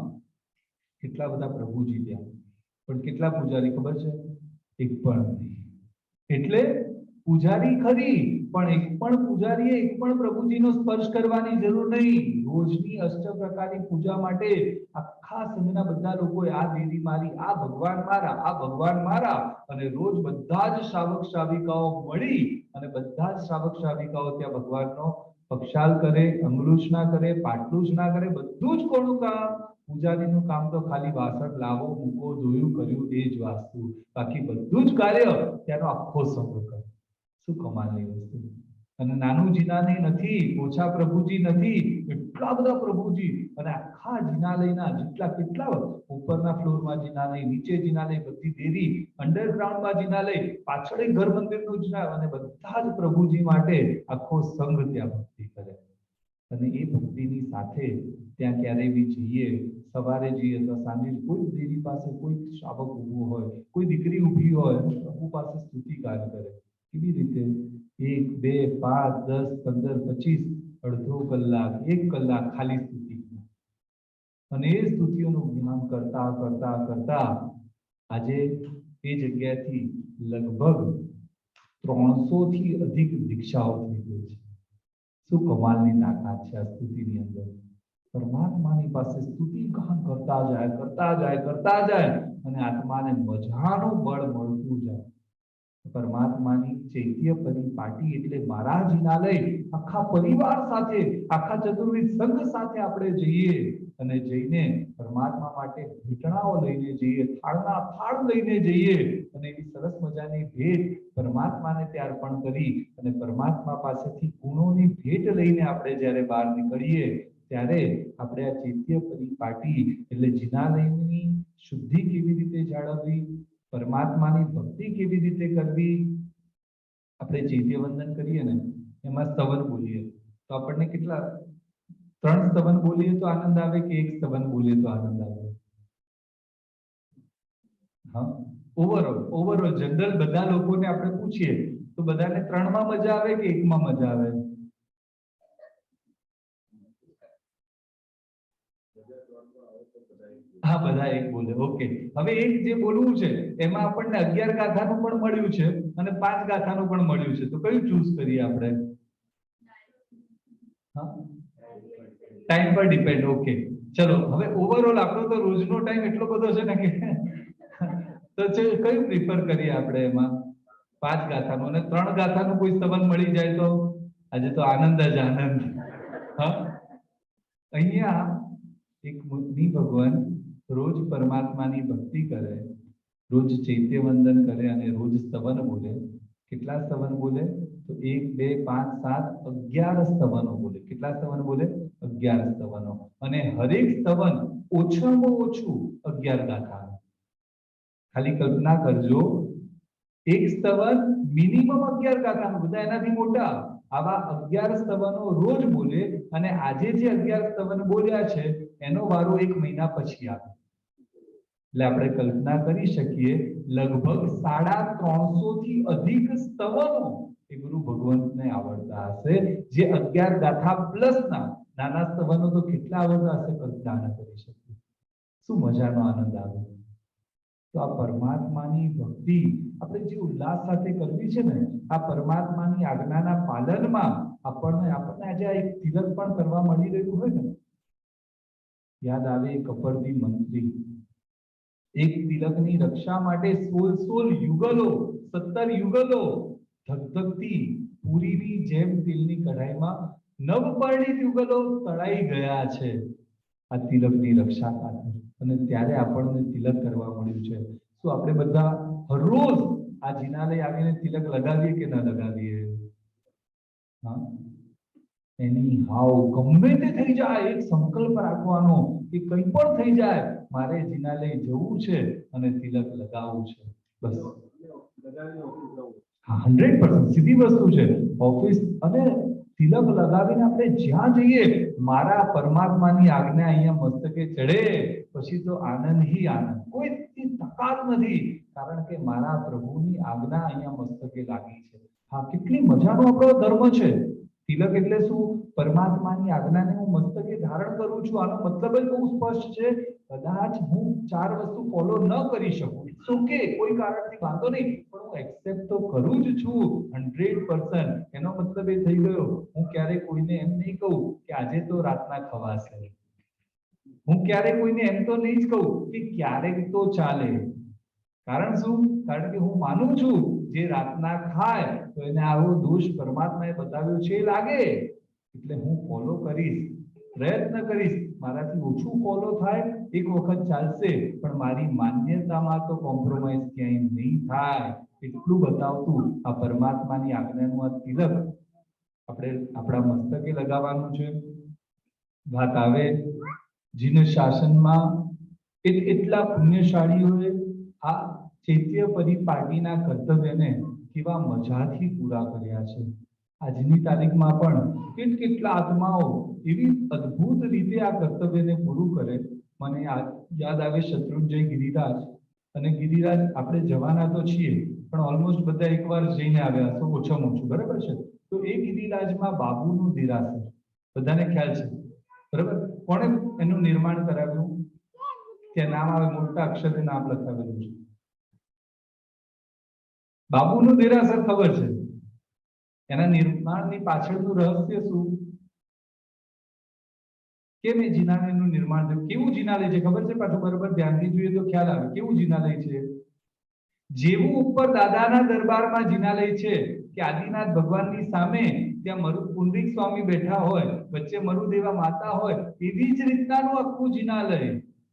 કેટલા બધા પ્રભુજી ત્યાં, પણ કેટલા પૂજારી ખબર છે? એક પણ નહીં. એટલે પૂજારી ખરી, પણ એક પણ પૂજારીએ એક પણ પ્રભુજીનો સ્પર્શ કરવાની જરૂર નહીં. રોજની અષ્ટપ્રકારની પૂજા માટે આખા સંઘના બધા લોકોએ આ દેવી મારી, આ ભગવાન મારા, આ ભગવાન મારા, અને રોજ બધા જ શ્રાવક શ્રાવિકાઓ મળી અને બધા જ શ્રાવક શ્રાવિકાઓ ત્યાં ભગવાનનો પક્ષાલ કરે, અંગલુચના કરે, પાટલુચના કરે. બધું જ કોનું કામ? પૂજારીનું કામ તો ખાલી વાસણ લાવો, મૂકો, ધોયું, કર્યું, એ જ વાસ્તુ. બાકી બધું જ કાર્ય ત્યાંનો આખો સંઘ કરે. શું કમાલની વસ્તુ! અને નાનું જિનાલય નથી, ઓછા પ્રભુજી નથી, એટલા બધા પ્રભુજી. અને આખા જિનાલયના જેટલા કેટલા ઉપરના ફ્લોરમાં જિનાલય, નીચે જિનાલય, બધી દેવી, અંડરગ્રાઉન્ડમાં જિનાલય, પાછળ ઘર મંદિરનું જિનાલય, અને બધા જ પ્રભુજી માટે આખો સંઘ ત્યાં ભક્તિ કરે. અને એ ભક્તિની સાથે ત્યાં ક્યારેય બી જઈએ, સવારે જઈએ તો સાંજે કોઈ દેવી પાસે કોઈ શ્રાવક ઊભું હોય, કોઈ દીકરી ઊભી હોય, પ્રભુ પાસે સ્તુતિગાન કરે. કેવી રીતે? 1, 2, 5, 10, 15, 25, અડધો કલાક, 1 કલાક ખાલી સ્તુતિ. અને એ સ્તુતિઓનું જ્ઞાન કરતા કરતા કરતા આજે એ જગ્યાથી લગભગ 300 થી અધિક દીક્ષાઓ થઈ ગઈ છે. શું કમાલની તાકાત છે આ સ્તુતિની અંદર! પરમાત્માની પાસે સ્તુતિ ગાન કરતા જાય, કરતા જાય, કરતા જાય, અને આત્માને મજાનું બળ મળતું જાય. પરમાત્માની ચૈત્ય પરિપાટી એટલે મારા જિનાલય, આખા પરિવાર સાથે, આખા ચતુર્વિધ સંઘ સાથે આપણે જઈએ અને જઈને પરમાત્મા માટે ભેટણાઓ લઈને જઈએ, થાળના થાળ લઈને જઈએ, અને એવી સરસ મજાની ભેટ પરમાત્માને ત્યાં અર્પણ કરી અને પરમાત્મા પાસેથી ગુણોની ભેટ લઈને આપણે જ્યારે બહાર નીકળીએ, ત્યારે આપણે આ ચૈત્ય પરિપાટી એટલે જિનાલયની શુદ્ધિ કેવી રીતે જાળવવી, પરમાત્માની ભક્તિ કેવી રીતે કરવી. આપણે ચૈત્ય વંદન કરીએ ને, એમાં સ્તવન બોલીએ તો આપણને કેટલા, 3 સ્તવન બોલીએ તો આનંદ આવે કે 1 સ્તવન બોલીએ તો આનંદ આવે? હા, ઓવરઓલ જનરલ બધા લોકોને આપણે પૂછીએ તો બધાને 3 માં મજા આવે કે 1 માં મજા આવે? હા, બધા 1 બોલે. ઓકે, હવે એક જે બોલવું છે એમાં આપણને 11 ગાથાનું પણ મળ્યું છે અને 5 ગાથાનું પણ મળ્યું છે, તો કયું ચૂઝ કરીએ આપણે? હા, ટાઈમ પર ડિપેન્ડ. ઓકે, ચલો હવે ઓવરઓલ આપણો તો રોજનો ટાઈમ એટલો બધો છે ને કે તો કયું પ્રિફર કરીએ આપણે એમાં? 5 ગાથાનું, અને 3 ગાથાનું કોઈ સ્તવન મળી જાય તો આજે તો આનંદ જ આનંદ. હા, અહીંયા એક મુનિ ભગવાન રોજ પરમાત્માની ભક્તિ કરે, રોજ ચૈત્ય વંદન કરે અને રોજ સ્તવન બોલે. કેટલા સ્તવન બોલે? તો 1, 2, 5, 7, 11 સ્તવનો બોલે. કેટલા સ્તવન બોલે? 11 સ્તવનો. અને હરેક સ્તવન ઓછામાં ઓછું 11 ગાથા. ખાલી કલ્પના કરજો, એક સ્તવન મિનિમમ 11 ગાથાનું, બધા એનાથી મોટા. આવા 11 સ્તવનો રોજ બોલે, અને આજે જે 11 સ્તવન બોલ્યા છે એનો વારો 1 મહિના પછી આવે. એટલે આપણે કલ્પના કરી શકીએ લગભગ 350 થી અધિક સ્તવનો એ ગુરુ ભગવંતને આવડતા હશે, જે 11 ગાથા પ્લસના. નાના સ્તવનો તો કેટલા આવડતા હશે, કલ્પના ન કરી શકીએ. શું મજાનો આનંદ આવે! તો આ પરમાત્માની ભક્તિ આપણે જે ઉલ્લાસ સાથે કરવી છે ને, આ પરમાત્માની આજ્ઞાના પાલનમાં આપણને આજે આ એક તિલક પણ કરવા મળી રહ્યું હોય ને, યાદ આવે કપડવી મંત્રી. એક તિલકની રક્ષા માટે 16 યુગલો, 17 યુગલો ધગધગતી પૂરીની જેમ તિલની કઢાઈમાં નવપર્ણિત યુગલો તળાઈ ગયા છે આ તિલકની રક્ષા ખાતર, અને ત્યારે આપણને તિલક કરવા મળ્યું છે. શું આપણે બધા હરરોજ આ જિનાલય આવીને તિલક લગાવીએ કે ન લગાવીએ? હા, એની હાવ ગમે તે થઈ જાય, એક સંકલ્પ રાખવાનો કે કંઈ પણ થઈ જાય, મારે જિનાલય જવું છે અને તિલક લગાવવું છે. બસ 100% સીધી વસ્તુ છે. ઓફિસ અને તિલક લગાવીને આપણે જ્યાં જઈએ, મારા પરમાત્માની આજ્ઞા અહીંયા મસ્તકે ચડે પછી તો આનંદ હી આનંદ, કોઈ તકાત નથી, કારણ કે મારા પ્રભુની આજ્ઞા અહીંયા મસ્તકે લાગી છે. હા, કેટલી મજાનો આપણો ધર્મ છે. તિલક એટલે શું? પરમાત્માની આજ્ઞાને હું મસ્તકે ધારણ કરું છું. આનો મતલબ જ બહુ સ્પષ્ટ છે. કદાચ હું 4 વસ્તુ ફોલો ન કરી શકું, ઓકે, કોઈ કારણથી વાંધો નહીં, પણ હું એક્સેપ્ટ તો કરું જ છું 100%. એનો મતલબ એ થઈ ગયો, હું ક્યારેય કોઈને એમ નહીં કહું કે આજે તો રાતના ખવાશે. હું ક્યારેય કોઈને એમ તો નહીં જ કહું કે ક્યારેક તો ચાલે. કારણ શું? કારણ કે હું માનું છું જે રાતના ખાય તો એને આવો દોષ પરમાત્માએ બતાવ્યો છે લાગે, એટલે હું ફોલો કરીશ, પ્રયત્ન કરીશ. મારાથી ઓછું ફોલો થાય, એક વખત ચાલશે, પણ મારી માન્યતામાં તો કોમ્પ્રોમાઇઝ ક્યાંય નહીં થાય, એટલું બતાવતું આ પરમાત્માની આજ્ઞાનું આ તિલક આપણે આપણા મસ્તકે લગાવવાનું છે. વાત આવે જીન શાસનમાં એટલા પુણ્યશાળીઓએ આ ચૈત્ય પરિપાટીના કર્તવ્યને કેવા મજાથી પૂરા કર્યા છે. આજની તારીખમાં પણ કેટલા આત્માઓ એવી અદ્ભુત રીતે આ કર્તવ્યને પૂરું કરે. મને યાદ આવે શત્રુંજય ગિરિરાજ. અને ગિરિરાજ આપણે જવાના તો છીએ, પણ ઓલમોસ્ટ બધા એકવાર જઈને આવ્યા છો, ઓછામાં ઓછું, બરાબર છે? તો એ ગિરિરાજમાં બાબુનું દેરાસર બધાને ખ્યાલ છે, બરાબર? કોણે એનું નિર્માણ કરાવ્યું? ત્યાં નામ આવે, મોટા અક્ષરે નામ લખાવેલું છે. બાબુનું દેરાસર ખબર છે? એના નિર્માણની પાછળનું રહસ્ય શું? કેમ એ જિનાલયનું નિર્માણ થયું? કેવું જિનાલય છે ખબર છે? પાછું બરોબર ધ્યાનથી જોઈએ તો ખ્યાલ આવે કેવું જિનાલય છે. જેવું ઉપર દાદાના દરબારમાં જિનાલય છે કે આદિનાથ ભગવાનની સામે ત્યાં પુંડરીક સ્વામી બેઠા હોય, વચ્ચે મરુદેવા માતા હોય, એવી જ રીતનાનું આખું જિનાલય.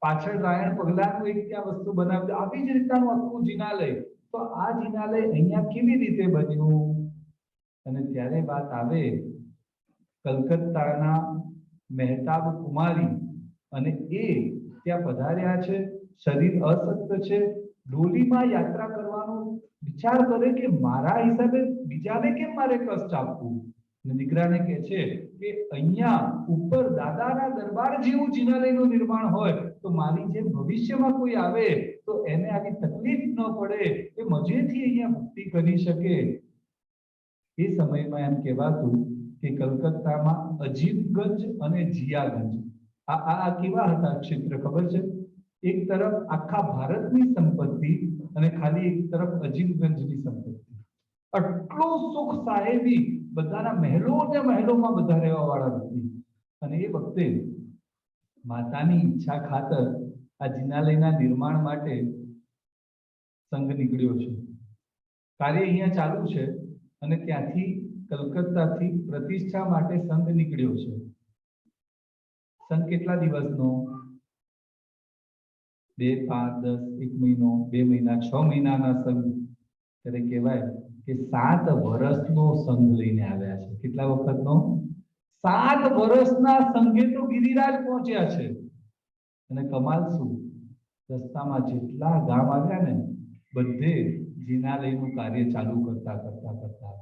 પાછળ રાયણ પગલાનું એક ત્યાં વસ્તુ બનાવ્યું, આવી જ રીતનાનું આખું જિનાલય. તો આ જિનાલય અહીંયા કેવી રીતે બન્યું? અને ત્યારે વાત આવે કલકત્તાના મહેતાબ કુમારી, અને એ ત્યાં પધાર્યા છે. શરીર અશક્ત છે, ડોલીમાં યાત્રા કરવાનો વિચાર કરે કે મારા હિસાબે બીજાને કેમ મારે કષ્ટ આપવું. અને દીકરાને કહે છે કે અહીંયા ઉપર દાદાના દરબાર જેવું જિનાલયનું નિર્માણ હોય તો મારી જેમ ભવિષ્યમાં કોઈ આવે તો એને આવી તકલીફ ન પડે, એ મજેથી અહીંયા મુક્તિ કરી શકે. એ સમયમાં એમ કહેવાતું કે કલકત્તામાં અજીબગંજ અને જિયાગંજ આ કેવા હતા ક્ષેત્ર ખબર છે? એક તરફ આખા ભારતની સંપત્તિ અને ખાલી એક તરફ અજીબગંજની સંપત્તિ. આટલો સુખ સાહેબી, બધાના મહેલો ને મહેલોમાં બધા રહેવા વાળા નથી. અને એ વખતે માતાની ઈચ્છા ખાતર આ જિનાલયના નિર્માણ માટે સંઘ નીકળ્યો છે. કાર્ય અહીંયા ચાલુ છે અને ત્યાંથી કલકત્તાથી પ્રતિષ્ઠા માટે સંઘ નીકળ્યો છે. સંઘ કેટલા દિવસનો? 2, 5, 10, 1 મહિનો, 2 મહિના, 6 મહિનાના સંઘ. ત્યારે કહેવાય કે 7 વર્ષનો સંઘ લઈને આવ્યા છે. કેટલા વખતનો? 7 વર્ષના સંઘે તો ગિરિરાજ પહોંચ્યા છે. અને કમાલ શું, રસ્તામાં જેટલા ગામ આવ્યા ને બધે જિનાલયનું કાર્ય ચાલુ કરતા આવે છે.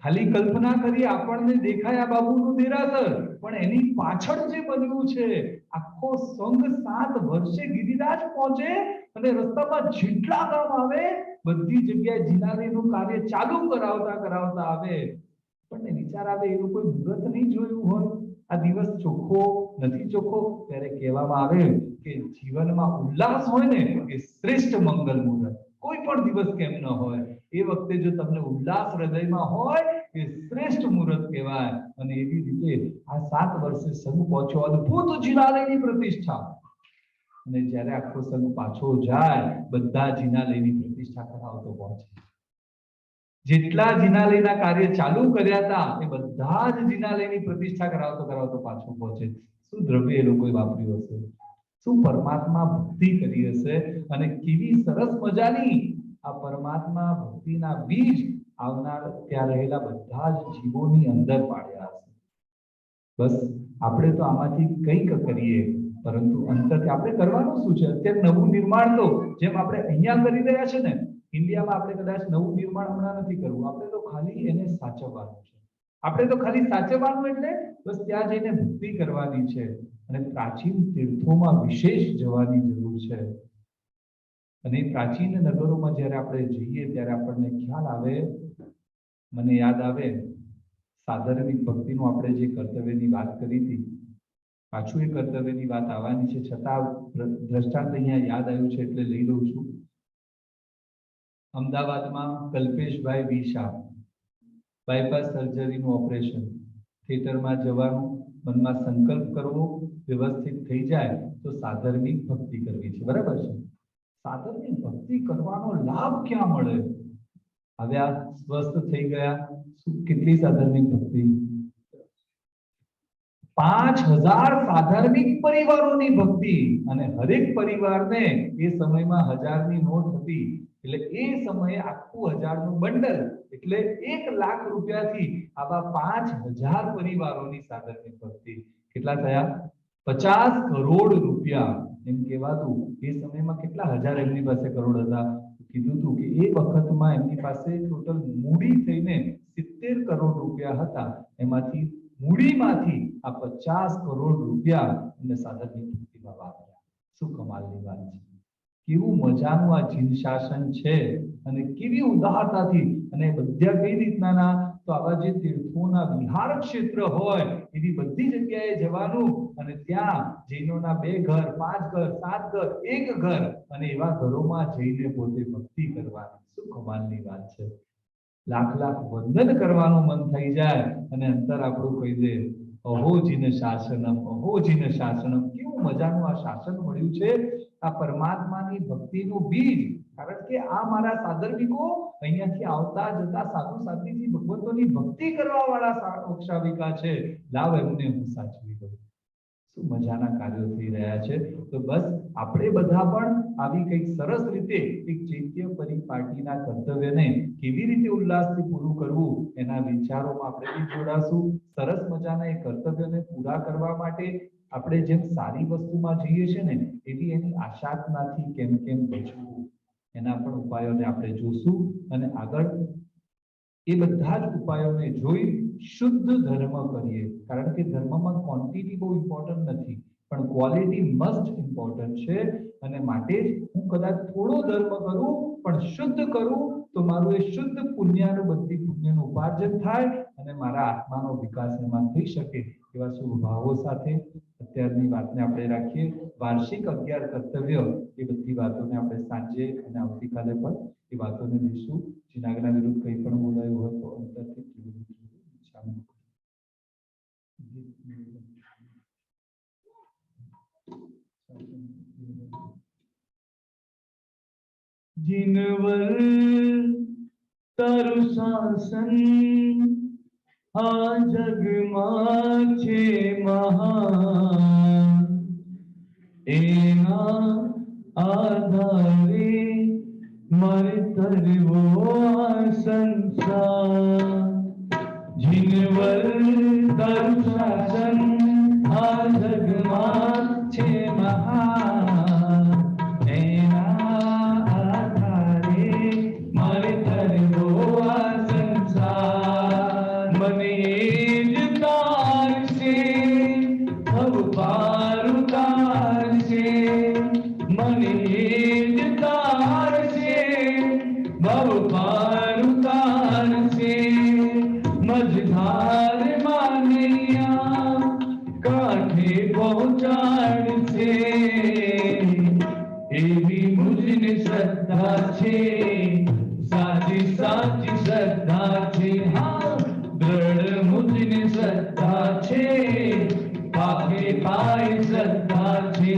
ખાલી કલ્પના કરી આપણને દેખાય આ બાબુનું દેરાસર, પણ એની પાછળ જે બન્યું છે આખો સંઘ 7 વર્ષે ગિરિરાજ પહોંચે અને રસ્તામાં જેટલા ગામ આવે બધી જગ્યાએ જિનાલયનું કાર્ય ચાલુ કરાવતા આવે. પણ વિચાર આવે એવું કોઈ મુહૂર્ત નહીં જોયું હોય, આ દિવસ ચોખ્ખો નથી ચોખ્ખો. ત્યારે કહેવામાં આવે કે જીવનમાં ઉલ્લાસ હોય ને એ શ્રેષ્ઠ મંગલ મુહૂર્ત. કોઈ પણ દિવસ કેમ ન હોય, એ વખતે જો તમને ઉલ્લાસ હૃદયમાં હોય એ શ્રેષ્ઠ મુહૂર્ત કહેવાય. અને એવી રીતે આ 7 વર્ષે સંઘ પહોંચ્યો, અદભુત જિનાલયની પ્રતિષ્ઠા. અને જ્યારે આખો સંઘ પાછો જાય બધા જિનાલયની પ્રતિષ્ઠા કરાવતો પહોંચે. જેટલા જિનાલયના કાર્ય ચાલુ કર્યા હતા એ બધા જ જિનાલયની પ્રતિષ્ઠા કરાવતો કરાવતો પાછું પહોંચે. શું દ્રવ્ય એ લોકોએ વાપર્યું હશે, શું પરમાત્મા ભક્તિ કરી હશે, અને કેવી સરસ મજાની આ પરમાત્મા ભક્તિના બીજ આવનાર ત્યાં રહેલા બધા જ જીવોની અંદર પાડ્યા હશે. બસ આપણે તો આમાંથી કંઈક કરીએ, પરંતુ અંતરથી આપણે કરવાનું શું છે? અત્યારે નવું નિર્માણ તો જેમ આપણે અહીંયા કરી રહ્યા છે ને, ઇન્ડિયામાં આપણે કદાચ નવું નિર્માણ હમણાં નથી કરવું, આપણે તો ખાલી એને સાચવવાનું છે. આપણે તો ખાલી સાચવવાનું એટલે બસ ત્યાં જઈને ભક્તિ કરવાની છે, અને પ્રાચીન તીર્થોમાં વિશેષ જવાની જરૂર છે. અને પ્રાચીન નગરોમાં જ્યારે આપણે જઈએ ત્યારે આપણને ખ્યાલ આવે, મને યાદ આવે સાધર્મિક ભક્તિનું આપણે જે કર્તવ્યની વાત કરી હતી, પાછું એ કર્તવ્યની વાત આવવાની છે, છતાં દ્રષ્ટાંત અહીંયા યાદ આવ્યું છે એટલે લઈ લઉં છું. અમદાવાદમાં કલ્પેશભાઈ વી શાહ, બાયપાસ સર્જરીનું ઓપરેશન, થિયેટરમાં જવાનું, મનમાં સંકલ્પ કરવો, વ્યવસ્થિત થઈ જાય તો સાધર્મિક ભક્તિ કરવી છે. બરાબર છે? સાધર્મિક ભક્તિ કરવાનો લાભ ક્યાં મળે? હવે આ સ્વસ્થ થઈ ગયા, કેટલી સાધર્મિક ભક્તિ? 5000 સાધર્મિક પરિવારોની ભક્તિ, અને હરેક પરિવારને એ સમયમાં 1000ની નોટ હતી, એટલે એ સમયે આખું 1000નું બંડલ એટલે 1 લાખ રૂપિયાથી આવા 5000 પરિવારોની સાધર્મિક ભક્તિ. કેટલા થયા? 50 કરોડ રૂપિયા. એમ કહેવાતું એ સમયમાં કેટલા હજાર એમની પાસે કરોડ હતા? કીધું હતું કે એ વખતમાં એમની પાસે ટોટલ મૂડી થઈને 70 કરોડ રૂપિયા હતા. એમાંથી મૂડીમાંથી આ 50 કરોડ રૂપિયા એમને સાધર્મિક ભક્તિમાં વાપર્યા. શું કમાલની વાત છે! કેવું મજાનું આ જીન શાસન છે, અને કેવી ઉદારતાથી, અને બધા કઈ રીતના, તો આવા જે તીર્થોના વિહાર ક્ષેત્ર હોય એવી બધી જગ્યાએ જવાનું, અને ત્યાં જૈનોના 2 ઘર, 5 ઘર, 7 ઘર, 1 ઘર, અને એવા ઘરોમાં જઈને પોતે ભક્તિ કરવાની. શું કમાલની વાત છે! લાખ લાખ વંદન કરવાનું મન થઈ જાય, અને અંતર આપણું કહી દે અહો જીન શાસનમ, અહો જીન શાસનમ. કેવું મજાનું આ શાસન મળ્યું છે, આ પરમાત્માની ભક્તિનું બીજ. કારણ કે આ મારા સાધર્મિકો અહીંયાથી આવતા જતા સાધુ સાધ્વીજી ભગવંતોની ભક્તિ કરવા વાળા મોક્ષાવિકા છે. લાવ એમને હું સાચવી દઉં. શું મજાના કાર્યો થઈ રહ્યા છે! તો બસ આપણે બધા પણ આવી કંઈક સરસ રીતે એક ચૈત્ય પરિપાટીના કર્તવ્યને કેવી રીતે ઉલ્લાસથી પૂરું કરવું એના વિચારોમાં આપણે બી જોડાશું. સરસ મજાના એ કર્તવ્યને પૂરા કરવા માટે આપણે જેમ સારી વસ્તુમાં જઈએ છીએ ને, એવી એની આશાતનાથી કેમ કેમ બચવું એના પણ ઉપાયોને આપણે જોશું. અને આગળ એ બધા જ ઉપાયોને જોઈ શુદ્ધ ધર્મ કરીએ. કારણ કે ધર્મમાં ક્વોન્ટિટી બહુ ઇમ્પોર્ટન્ટ નથી, પણ ક્વોલિટી મસ્ટ ઇમ્પોર્ટન્ટ છે. અને માટે જ હું કદાચ થોડો ધર્મ કરું પણ શુદ્ધ કરું, તો મારું એ શુદ્ધ પુણ્યનું બધી પુણ્યનું ઉપાર્જન થાય, અને મારા આત્માનો વિકાસ એમાં થઈ શકે. એવા શુભ ભાવો સાથે અત્યારની વાતને આપણે રાખીએ. વાર્ષિક 11 કર્તવ્ય, એ બધી વાતોને આપણે સાંજે અને આવતીકાલે પણ એ વાતોને લઈશું. જૂનાગઢના વિરુદ્ધ કંઈ પણ બોલાયું હોય તો અંતરથી जिनवर तारु शासन आ जगમાં છે મહાન, એના આધારે મારે તરવો આ સંસાર. जिनवर तारु शासन आ जगમાં છે મહાન, मझधार मानिया काठे पहुंचाड़ से एवी मुझने श्रद्धा छे, साची साची श्रद्धा छे. हाँ, दृढ़ मुझने श्रद्धा छे, पाके पाए श्रद्धा छे.